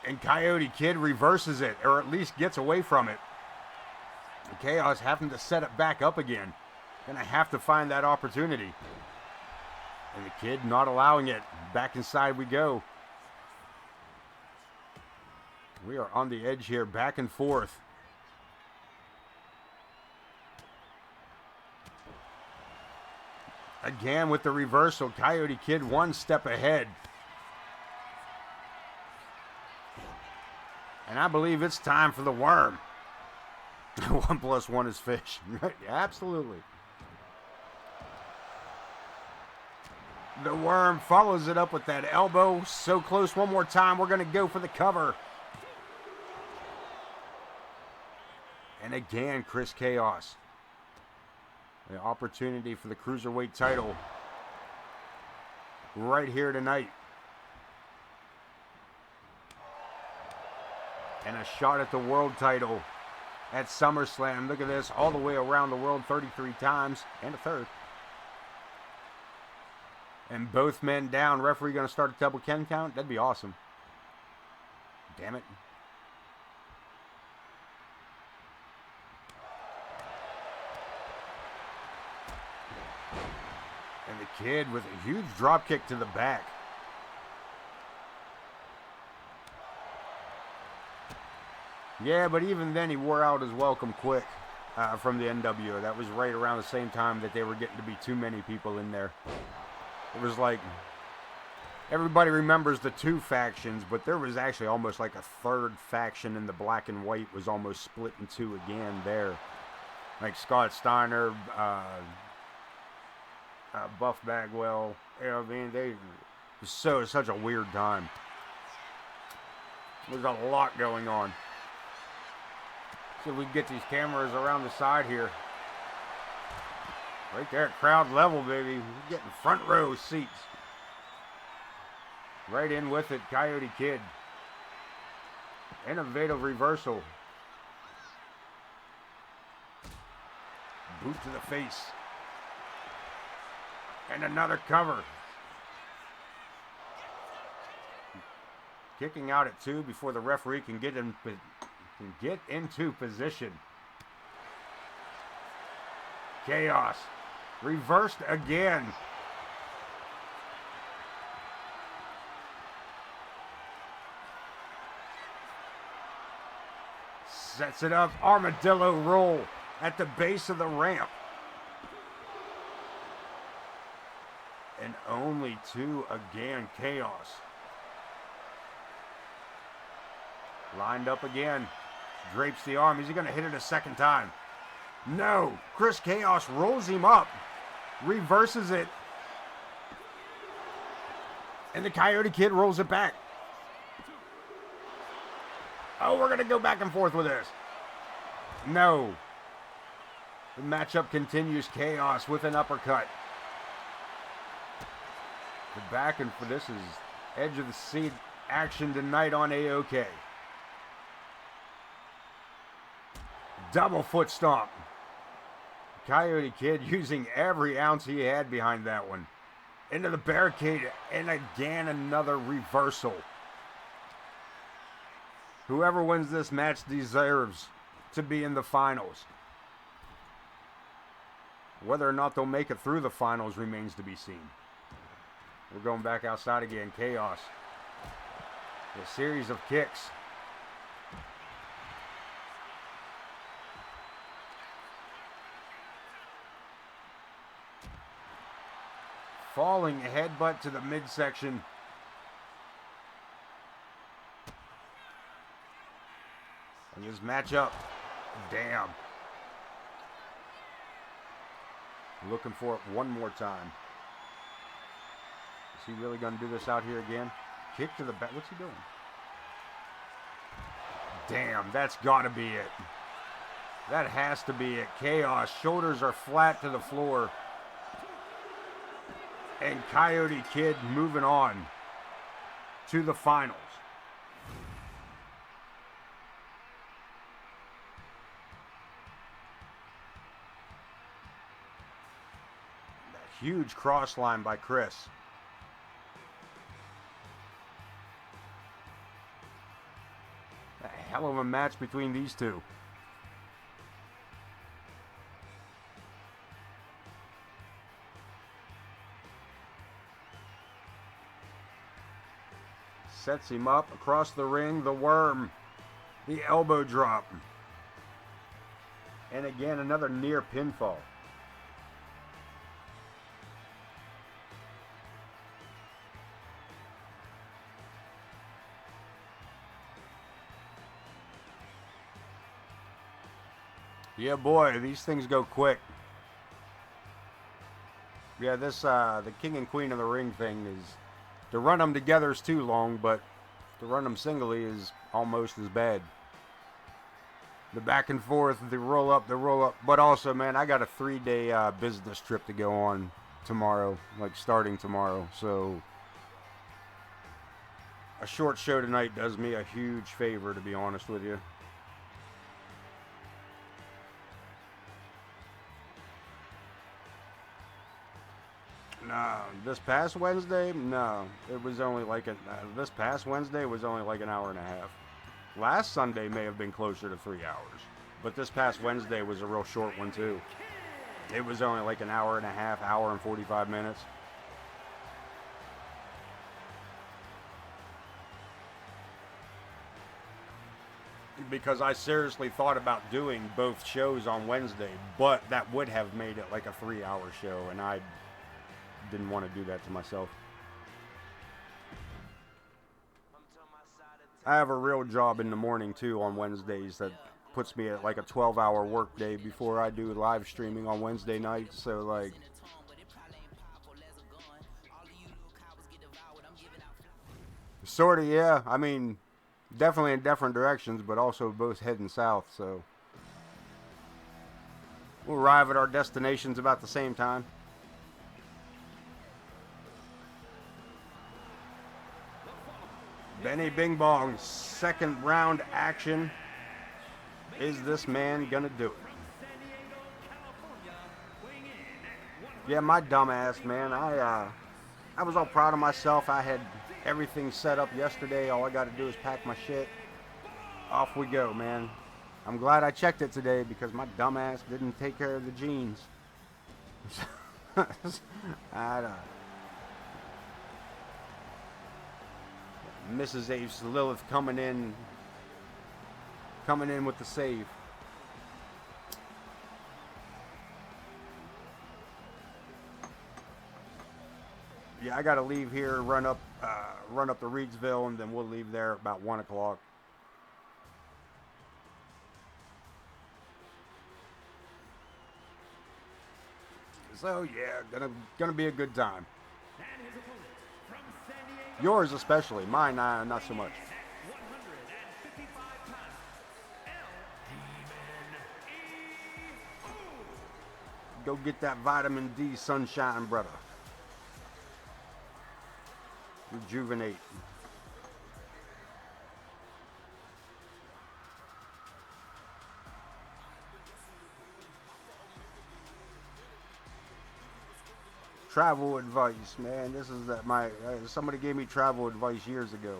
S1: And Coyote Kid reverses it, or at least gets away from it. Chaos having to set it back up again. Gonna have to find that opportunity. And the Kid not allowing it. Back inside we go. We are on the edge here, back and forth. Again with the reversal. Coyote Kid 1 step ahead. And I believe it's time for the worm. 1 plus 1 is fish. Absolutely. The worm follows it up with that elbow. So close one more time. We're going to go for the cover. And again, Chris Chaos. The opportunity for the Cruiserweight title. Right here tonight. And a shot at the world title at SummerSlam. Look at this. All the way around the world 33 times. And a third. And both men down. Referee going to start a double count. That'd be awesome. Damn it. And the Kid with a huge drop kick to the back. Yeah, but even then he wore out his welcome quick from the NWO. That was right around the same time that they were getting to be too many people in there. It was like, everybody remembers the 2 factions, but there was actually almost like a third faction in the black and white was almost split in 2 again there. Like Scott Steiner, Buff Bagwell. You know, I mean, it was such a weird time. There's a lot going on. See if we can get these cameras around the side here. Right there at crowd level, baby. We're getting front row seats. Right in with it, Coyote Kid. Innovative reversal. Boot to the face. And another cover. Kicking out at 2 before the referee can get into position. Chaos. Reversed again. Sets it up. Armadillo roll at the base of the ramp. And only 2 again. Chaos. Lined up again. Drapes the arm. Is he going to hit it a second time? No. Chris Chaos rolls him up. Reverses it. And the Coyote Kid rolls it back. Oh, we're going to go back and forth with this. No. The matchup continues. Chaos with an uppercut. The back and for this is edge of the seat action tonight on AoK. Double foot stomp. Coyote Kid using every ounce he had behind that one. Into the barricade, and again another reversal. Whoever wins this match deserves to be in the finals. Whether or not they'll make it through the finals remains to be seen. We're going back outside again. Chaos. A series of kicks. Falling headbutt to the midsection. And his matchup. Damn. Looking for it one more time. Is he really going to do this out here again? Kick to the back. What's he doing? Damn, that's got to be it. That has to be it. Chaos. Shoulders are flat to the floor. And Coyote Kid moving on to the finals. That huge cross line by Chris. A hell of a match between these two. Sets him up across the ring. The worm. The elbow drop. And again, another near pinfall. Yeah, boy, these things go quick. Yeah, this, the king and queen of the ring thing is... To run them together is too long, but to run them singly is almost as bad. The back and forth, the roll up. But also, man, I got a 3-day business trip to go on tomorrow, like starting tomorrow. So a short show tonight does me a huge favor, to be honest with you. No, this past Wednesday, no. It was only like this past Wednesday was only like an hour and a half. Last Sunday may have been closer to 3 hours. But this past Wednesday was a real short one too. It was only like an hour and a half, hour and 45 minutes. Because I seriously thought about doing both shows on Wednesday, but that would have made it like a 3-hour show, and I didn't want to do that to myself. I have a real job in the morning too on Wednesdays that puts me at like a 12-hour work day before I do live streaming on Wednesday nights. So like, sort of, yeah. I mean, definitely in different directions, but also both heading south. So We'll arrive at our destinations about the same time. Benny Bing Bong, second round action. Is this man gonna do it? Yeah, my dumbass, man. I was all proud of myself. I had everything set up yesterday. All I got to do is pack my shit. Off we go, man. I'm glad I checked it today because my dumbass didn't take care of the jeans. Mrs. Ace Lilith coming in with the save. Yeah, I gotta leave here, run up to Reedsville, and then we'll leave there about 1 o'clock. So yeah, gonna be a good time. Yours especially, mine not so much. Go get that vitamin D sunshine, brother. Rejuvenate. Travel advice, man. This is somebody gave me travel advice years ago.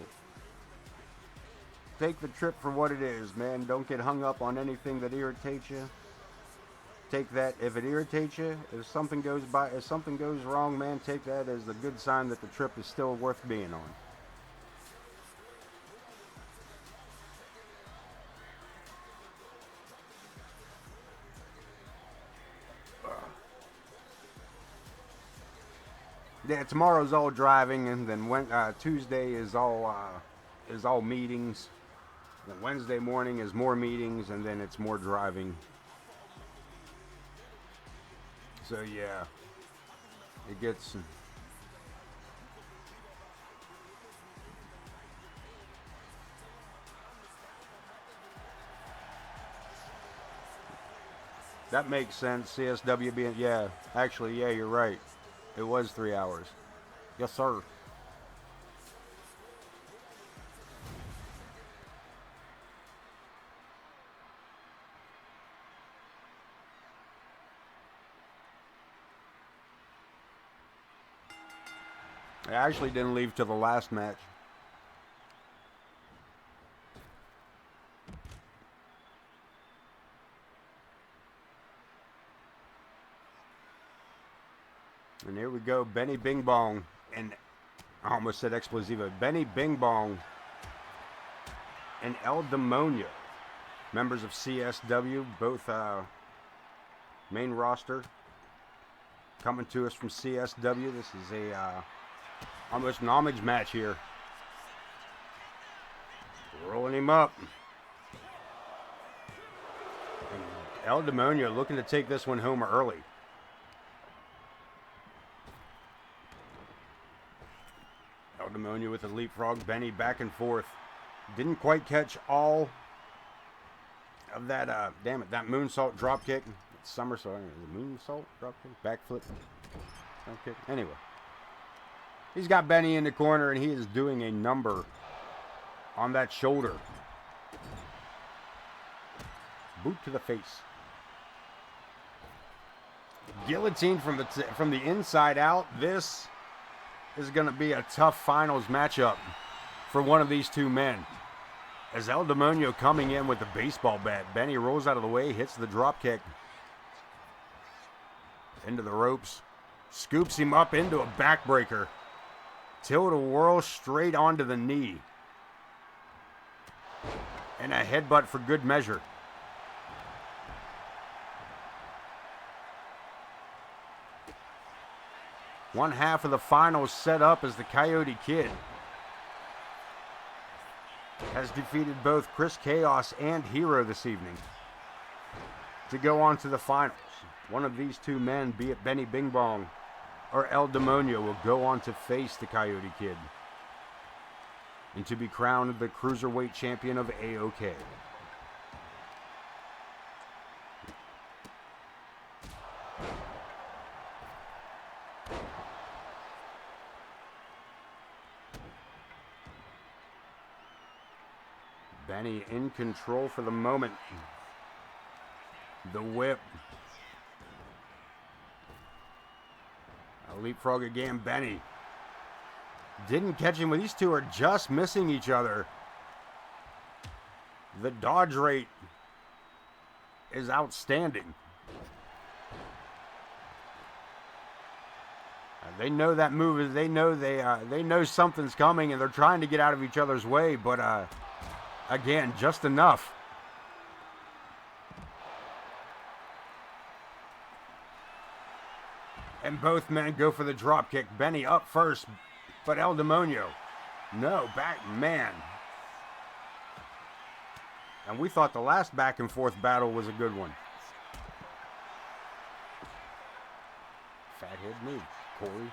S1: Take the trip for what it is, man. Don't get hung up on anything that irritates you. Take that. If it irritates you, if something goes wrong, man, take that as the good sign that the trip is still worth being on. Yeah, tomorrow's all driving, and then Tuesday is all meetings. Then Wednesday morning is more meetings, and then it's more driving. So yeah, it gets. That makes sense. CSW being, yeah, actually, yeah, you're right. It was 3 hours. Yes, sir. I actually didn't leave till the last match. And here we go, Benny Bing Bong, and I almost said Explosivo. Benny Bing Bong and El Demonio, members of CSW, both main roster, coming to us from CSW. This is a almost an homage match here. Rolling him up. And El Demonio looking to take this one home early. El Demonio with the leapfrog. Benny back and forth. Didn't quite catch all of that, damn it, that moonsault drop kick. Somersault. Moonsault drop kick? Backflip drop kick. Anyway. He's got Benny in the corner, and he is doing a number on that shoulder. Boot to the face. Guillotine from the inside out. This is going to be a tough finals matchup for one of these two men. As El Demonio coming in with the baseball bat. Benny rolls out of the way, hits the drop kick. Into the ropes. Scoops him up into a backbreaker. Tilt-a-whirl straight onto the knee. And a headbutt for good measure. One half of the finals set up as the Coyote Kid has defeated both Chris Chaos and Hero this evening to go on to the finals. One of these two men, be it Benny Bing Bong or El Demonio, will go on to face the Coyote Kid and to be crowned the Cruiserweight champion of AoK. Benny in control for the moment. The whip. A leapfrog again, Benny. Didn't catch him, but these two are just missing each other. The dodge rate is outstanding. They know that move is. They know something's coming, and they're trying to get out of each other's way. But again, just enough. And both men go for the drop kick. Benny up first, but El Demonio, no, back, man. And we thought the last back and forth battle was a good one. Fathead move, Corey.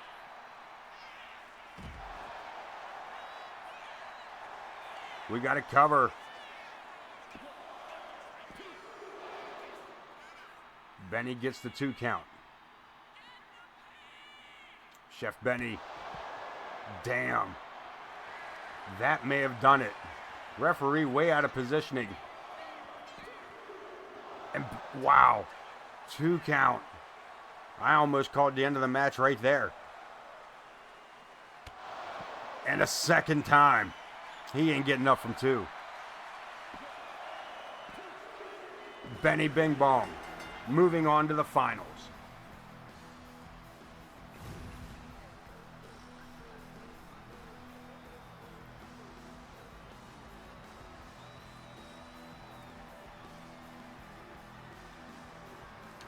S1: We got to cover. Benny gets the 2 count. Chef Benny. Damn. That may have done it. Referee way out of positioning. And wow. 2 count. I almost called the end of the match right there. And a second time. He ain't getting up from 2. Benny Bing Bong. Moving on to the finals.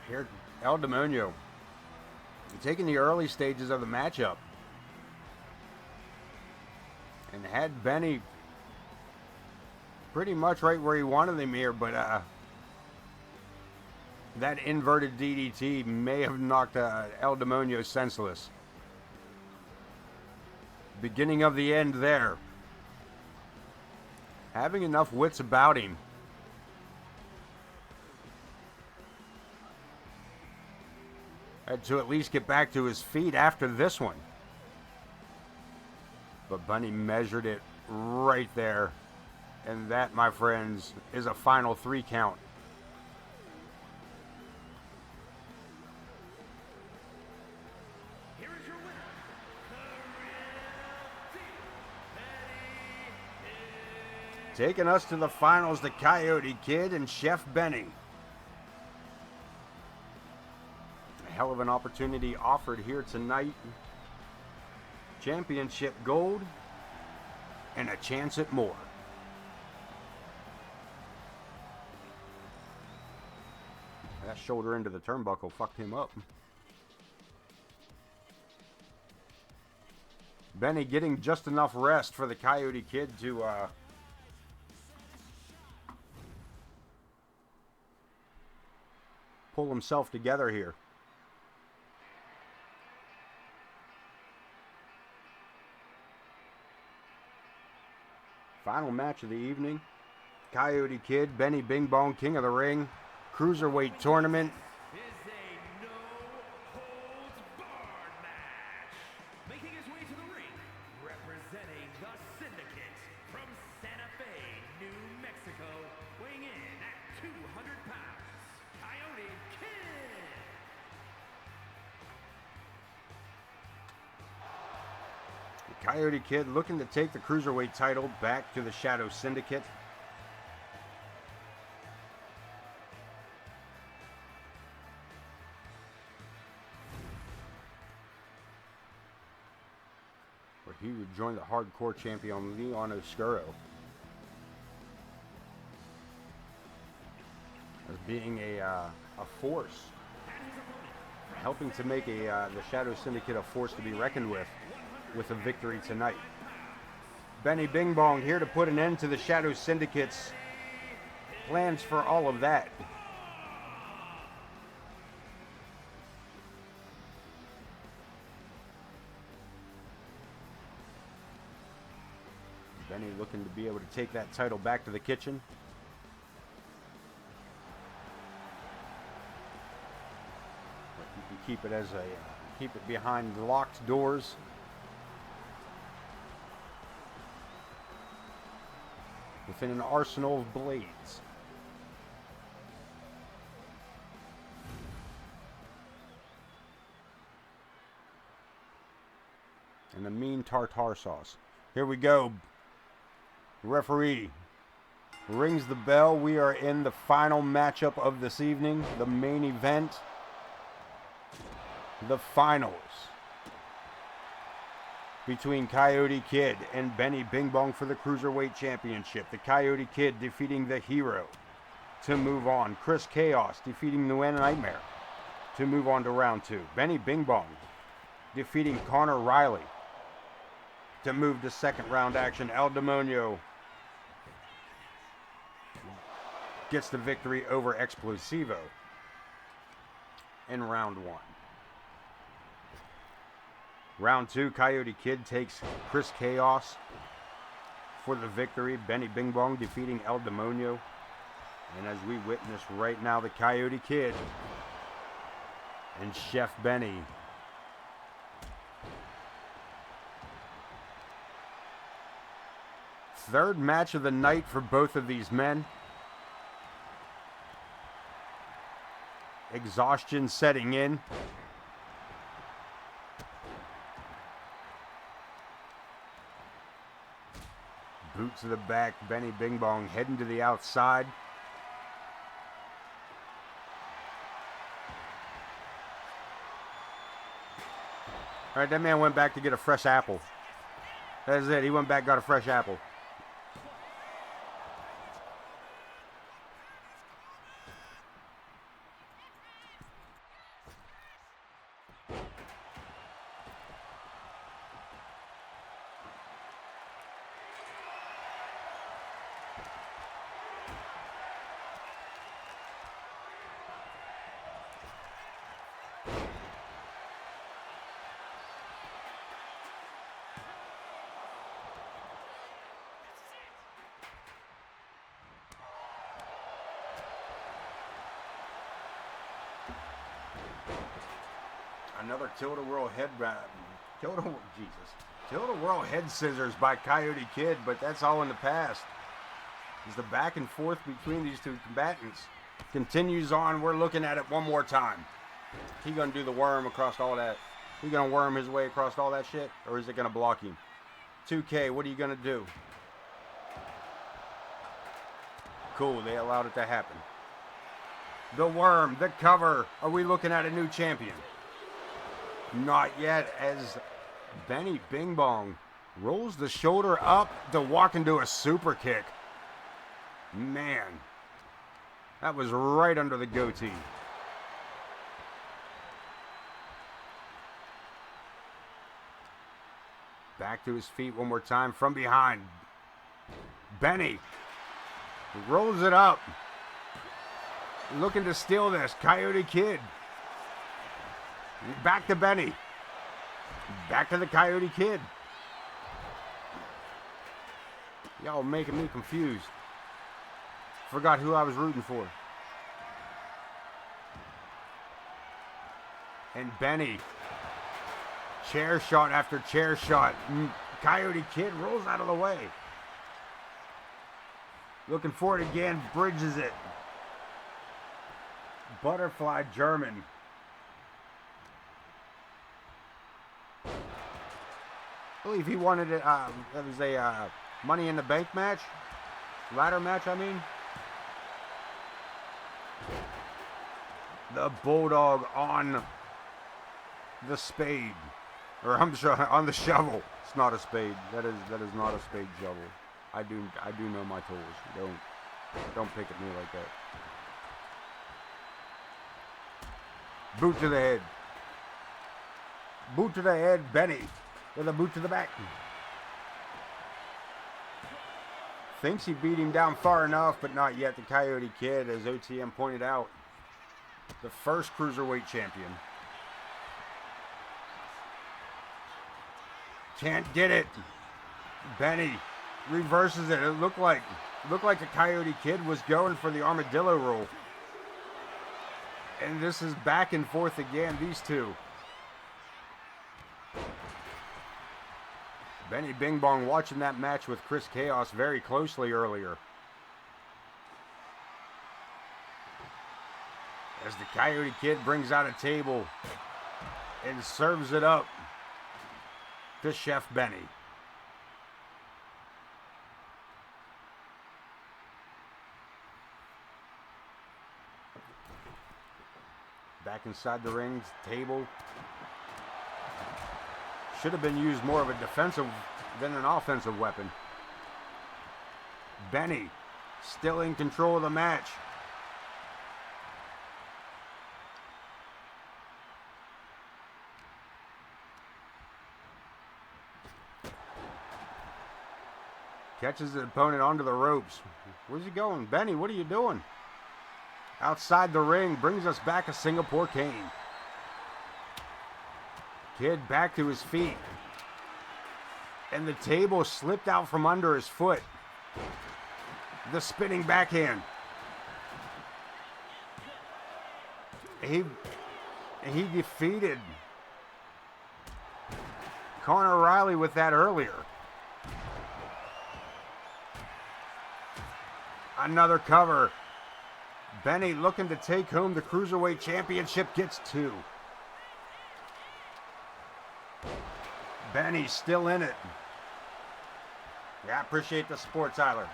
S1: Here, El Demonio taking the early stages of the matchup and had Benny pretty much right where he wanted him here, but that inverted DDT may have knocked El Demonio senseless. Beginning of the end there. Having enough wits about him. To at least get back to his feet after this one. But Bunny measured it right there. And that, my friends, is a final 3 count.
S2: Here is your winner,
S1: Taking us to the finals, the Coyote Kid and Chef Benny. Hell of an opportunity offered here tonight. Championship gold and a chance at more. That shoulder into the turnbuckle fucked him up. Benny getting just enough rest for the Coyote Kid to pull himself together here. Final match of the evening. Coyote Kid, Benny Bing Bong, King of the Ring, Cruiserweight Tournament.
S2: is a no-holds-barred match. Making his way to the ring, representing the Syndicate from Santa Fe, New Mexico, weighing in at 200 pounds, Coyote Kid.
S1: The Coyote Kid looking to take the Cruiserweight title back to the Shadow Syndicate. Where he would join the hardcore champion Leon Oscuro as being a force, helping to make the Shadow Syndicate a force to be reckoned with a victory tonight. Benny Bing Bong here to put an end to the Shadow Syndicate's plans for all of that. Benny looking to be able to take that title back to the kitchen. But you can keep it behind locked doors. within an arsenal of blades. And the mean tartar sauce. Here we go. Referee rings the bell. We are in the final matchup of this evening, the main event, the finals between Coyote Kid and Benny Bing Bong for the Cruiserweight Championship. The Coyote Kid defeating the Hero to move on. Chris Chaos defeating Nguyen Nightmare to move on to round 2. Benny Bing Bong defeating Connor Riley to move to second round action. El Demonio gets the victory over Explosivo in round 1. Round 2, Coyote Kid takes Chris Chaos for the victory. Benny Bing Bong defeating El Demonio. And as we witness right now, the Coyote Kid and Chef Benny third match of the night for both of these men. Exhaustion setting in. Boot to the back. Benny Bing Bong heading to the outside. All right, that man went back to get a fresh apple. That's it. He went back, got a fresh apple. Another tilt-a-whirl head tilt-a-whirl head scissors by Coyote Kid, but that's all in the past. As the back and forth between these two combatants continues on, we're looking at it one more time. He gonna do the worm across all that? He gonna worm his way across all that shit, or is it gonna block him? 2K, what are you gonna do? Cool, they allowed it to happen. The worm, the cover. Are we looking at a new champion? Not yet, as Benny Bing Bong rolls the shoulder up to walk into a super kick. Man, that was right under the goatee. Back to his feet one more time from behind. Benny rolls it up. Looking to steal this. Coyote Kid. Back to Benny. Back to the Coyote Kid. Y'all making me confused. Forgot who I was rooting for. And Benny. Chair shot after chair shot. Coyote Kid rolls out of the way. Looking for it again. Bridges it. Butterfly German. I believe he wanted it. That was a Money in the Bank match. Ladder match, I mean. The Bulldog on the spade. Or I'm sorry, on the shovel. It's not a spade. That is not a spade shovel. I do know my tools. Don't pick at me like that. Boot to the head. Boot to the head, Benny. With a boot to the back. Thinks he beat him down far enough, but not yet. The Coyote Kid, as OTM pointed out, the first Cruiserweight champion. Can't get it. Benny reverses it. It looked like the Coyote Kid was going for the armadillo roll. And this is back and forth again, these two. Benny Bing Bong watching that match with Chris Chaos very closely earlier. As the Coyote Kid brings out a table and serves it up to Chef Benny. Back inside the ring, table. Should have been used more of a defensive than an offensive weapon. Benny still in control of the match. Catches his opponent onto the ropes. Where's he going? Benny, what are you doing? Outside the ring, brings us back a Singapore cane. Kid back to his feet. And the table slipped out from under his foot. The spinning backhand. He defeated Connor Riley with that earlier. Another cover. Benny looking to take home the Cruiserweight Championship, gets two. Benny still in it. Yeah, I appreciate the support, Tyler.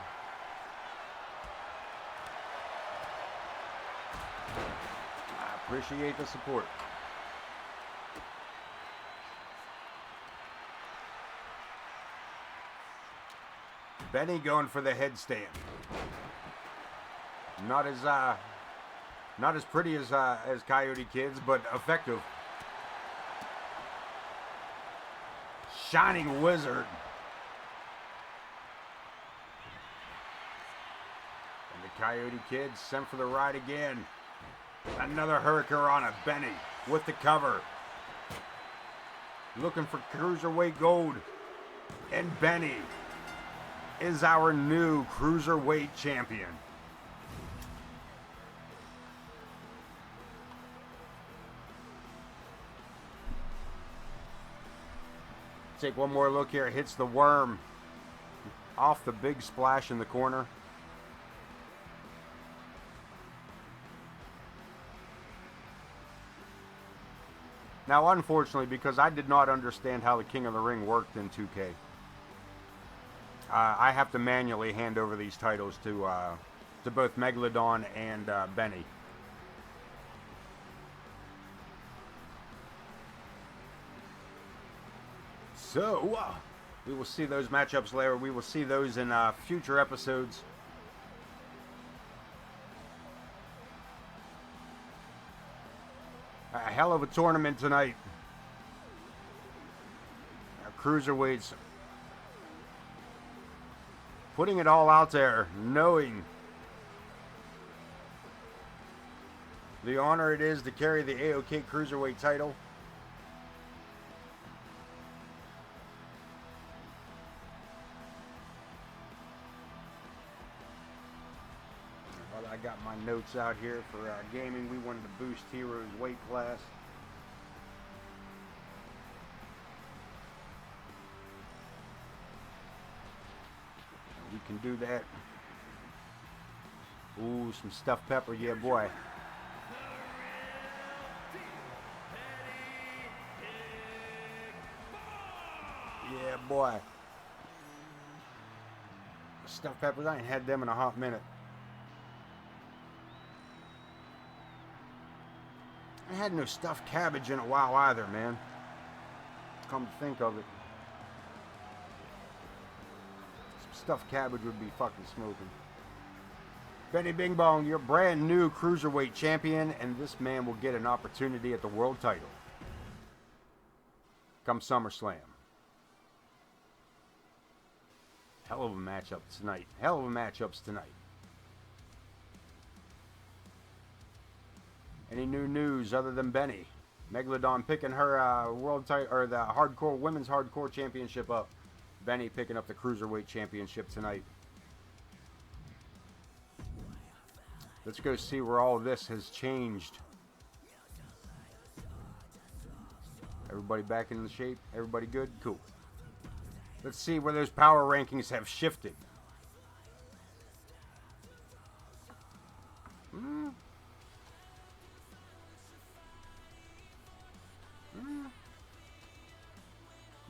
S1: I appreciate the support. Benny going for the headstand. Not as pretty as Coyote Kid's, but effective. Shining Wizard. And the Coyote Kid sent for the ride again. Another Hurricanrana. Benny with the cover. Looking for Cruiserweight gold. And Benny is our new Cruiserweight champion. Take one more look here. Hits the worm off the big splash in the corner. Now, unfortunately, because I did not understand how the King of the Ring worked in 2K, I have to manually hand over these titles to both Megalodon and Benny. So, we will see those matchups later. We will see those in future episodes. A hell of a tournament tonight. Our Cruiserweights putting it all out there, knowing the honor it is to carry the AoK Cruiserweight title. I got my notes out here for gaming. We wanted to boost Hero's weight class. We can do that. Ooh, some stuffed pepper, yeah, boy. Yeah, boy. Stuffed peppers, I ain't had them in a hot minute. I had no stuffed cabbage in a while either, man. Come to think of it. Some stuffed cabbage would be fucking smoking. Benny Bing Bong, your brand new Cruiserweight champion, and this man will get an opportunity at the world title come SummerSlam. Hell of a matchup tonight. Hell of a matchups tonight. Any new news other than Benny? Megalodon picking her world title, or the hardcore women's hardcore championship up. Benny picking up the Cruiserweight championship tonight. Let's go see where all this has changed. Everybody back in the shape? Everybody good? Cool. Let's see where those power rankings have shifted.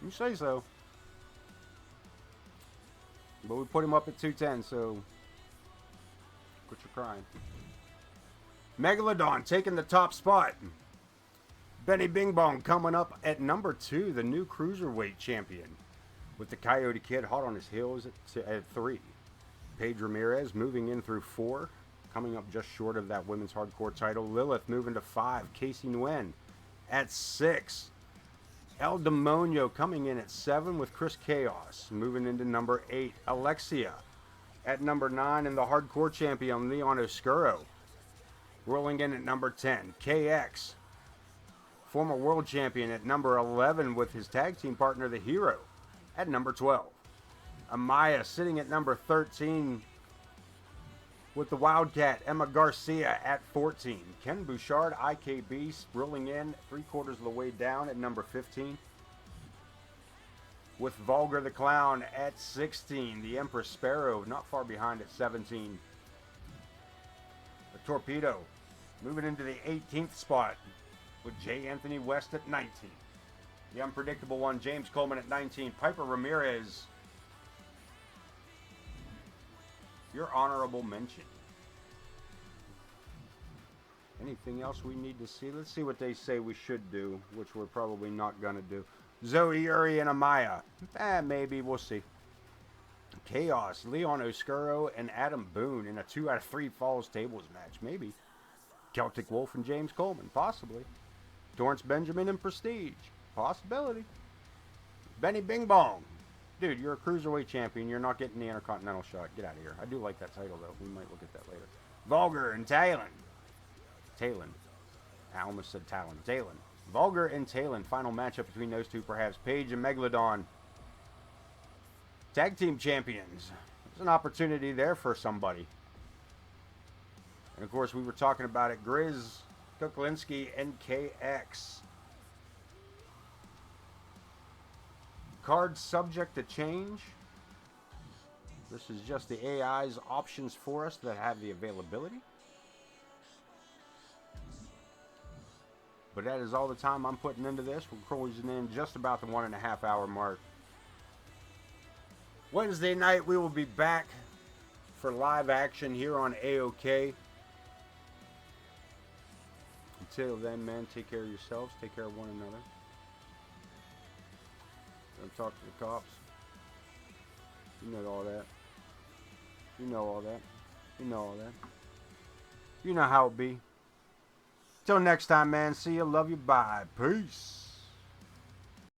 S1: You say so. But we put him up at 210, so quit your crying. Megalodon taking the top spot. Benny Bing Bong coming up at number 2, the new Cruiserweight champion. With the Coyote Kid hot on his heels at 3. Paige Ramirez moving in through 4. Coming up just short of that women's hardcore title. Lilith moving to 5. Casey Nguyen at 6. El Demonio coming in at 7 with Chris Chaos. Moving into number 8. Alexia at number 9. And the hardcore champion, Leon Oscuro. Rolling in at number 10. KX, former world champion, at number 11 with his tag team partner, The Hero, at number 12. Amaya sitting at number 13 with the Wildcat, Emma Garcia, at 14. Ken Bouchard, IKB, rolling in 3/4 of the way down at number 15. With Vulgar the Clown at 16. The Empress Sparrow not far behind at 17. The Torpedo moving into the 18th spot with J. Anthony West at 19. The Unpredictable One, James Coleman, at 19. Piper Ramirez, your honorable mention. Anything else we need to see? Let's see what they say we should do, which we're probably not going to do. Zoe, Uri, and Amaya. Maybe. We'll see. Chaos, Leon Oscuro, and Adam Boone in a 2 out of 3 Falls Tables match. Maybe. Celtic Wolf and James Coleman. Possibly. Torrance Benjamin and Prestige. Possibility. Benny Bing Bong. Dude, you're a Cruiserweight champion. You're not getting the Intercontinental shot. Get out of here. I do like that title, though. We might look at that later. Vulgar and Talon. I almost said Talon. Talon. Vulgar and Talon. Final matchup between those two, perhaps. Paige and Megalodon. Tag team champions. There's an opportunity there for somebody. And, of course, we were talking about it. Grizz, Kuklinski, and KX. Card subject to change. This is just the AI's options for us that have the availability. But that is all the time I'm putting into this. We're closing in just about the 1.5 hour mark. Wednesday night, we will be back for live action here on AoK. Until then, man, take care of yourselves. Take care of one another. Don't talk to the cops. You know all that. You know all that. You know all that. You know how it be. Till next time, man. See you. Love you. Bye. Peace.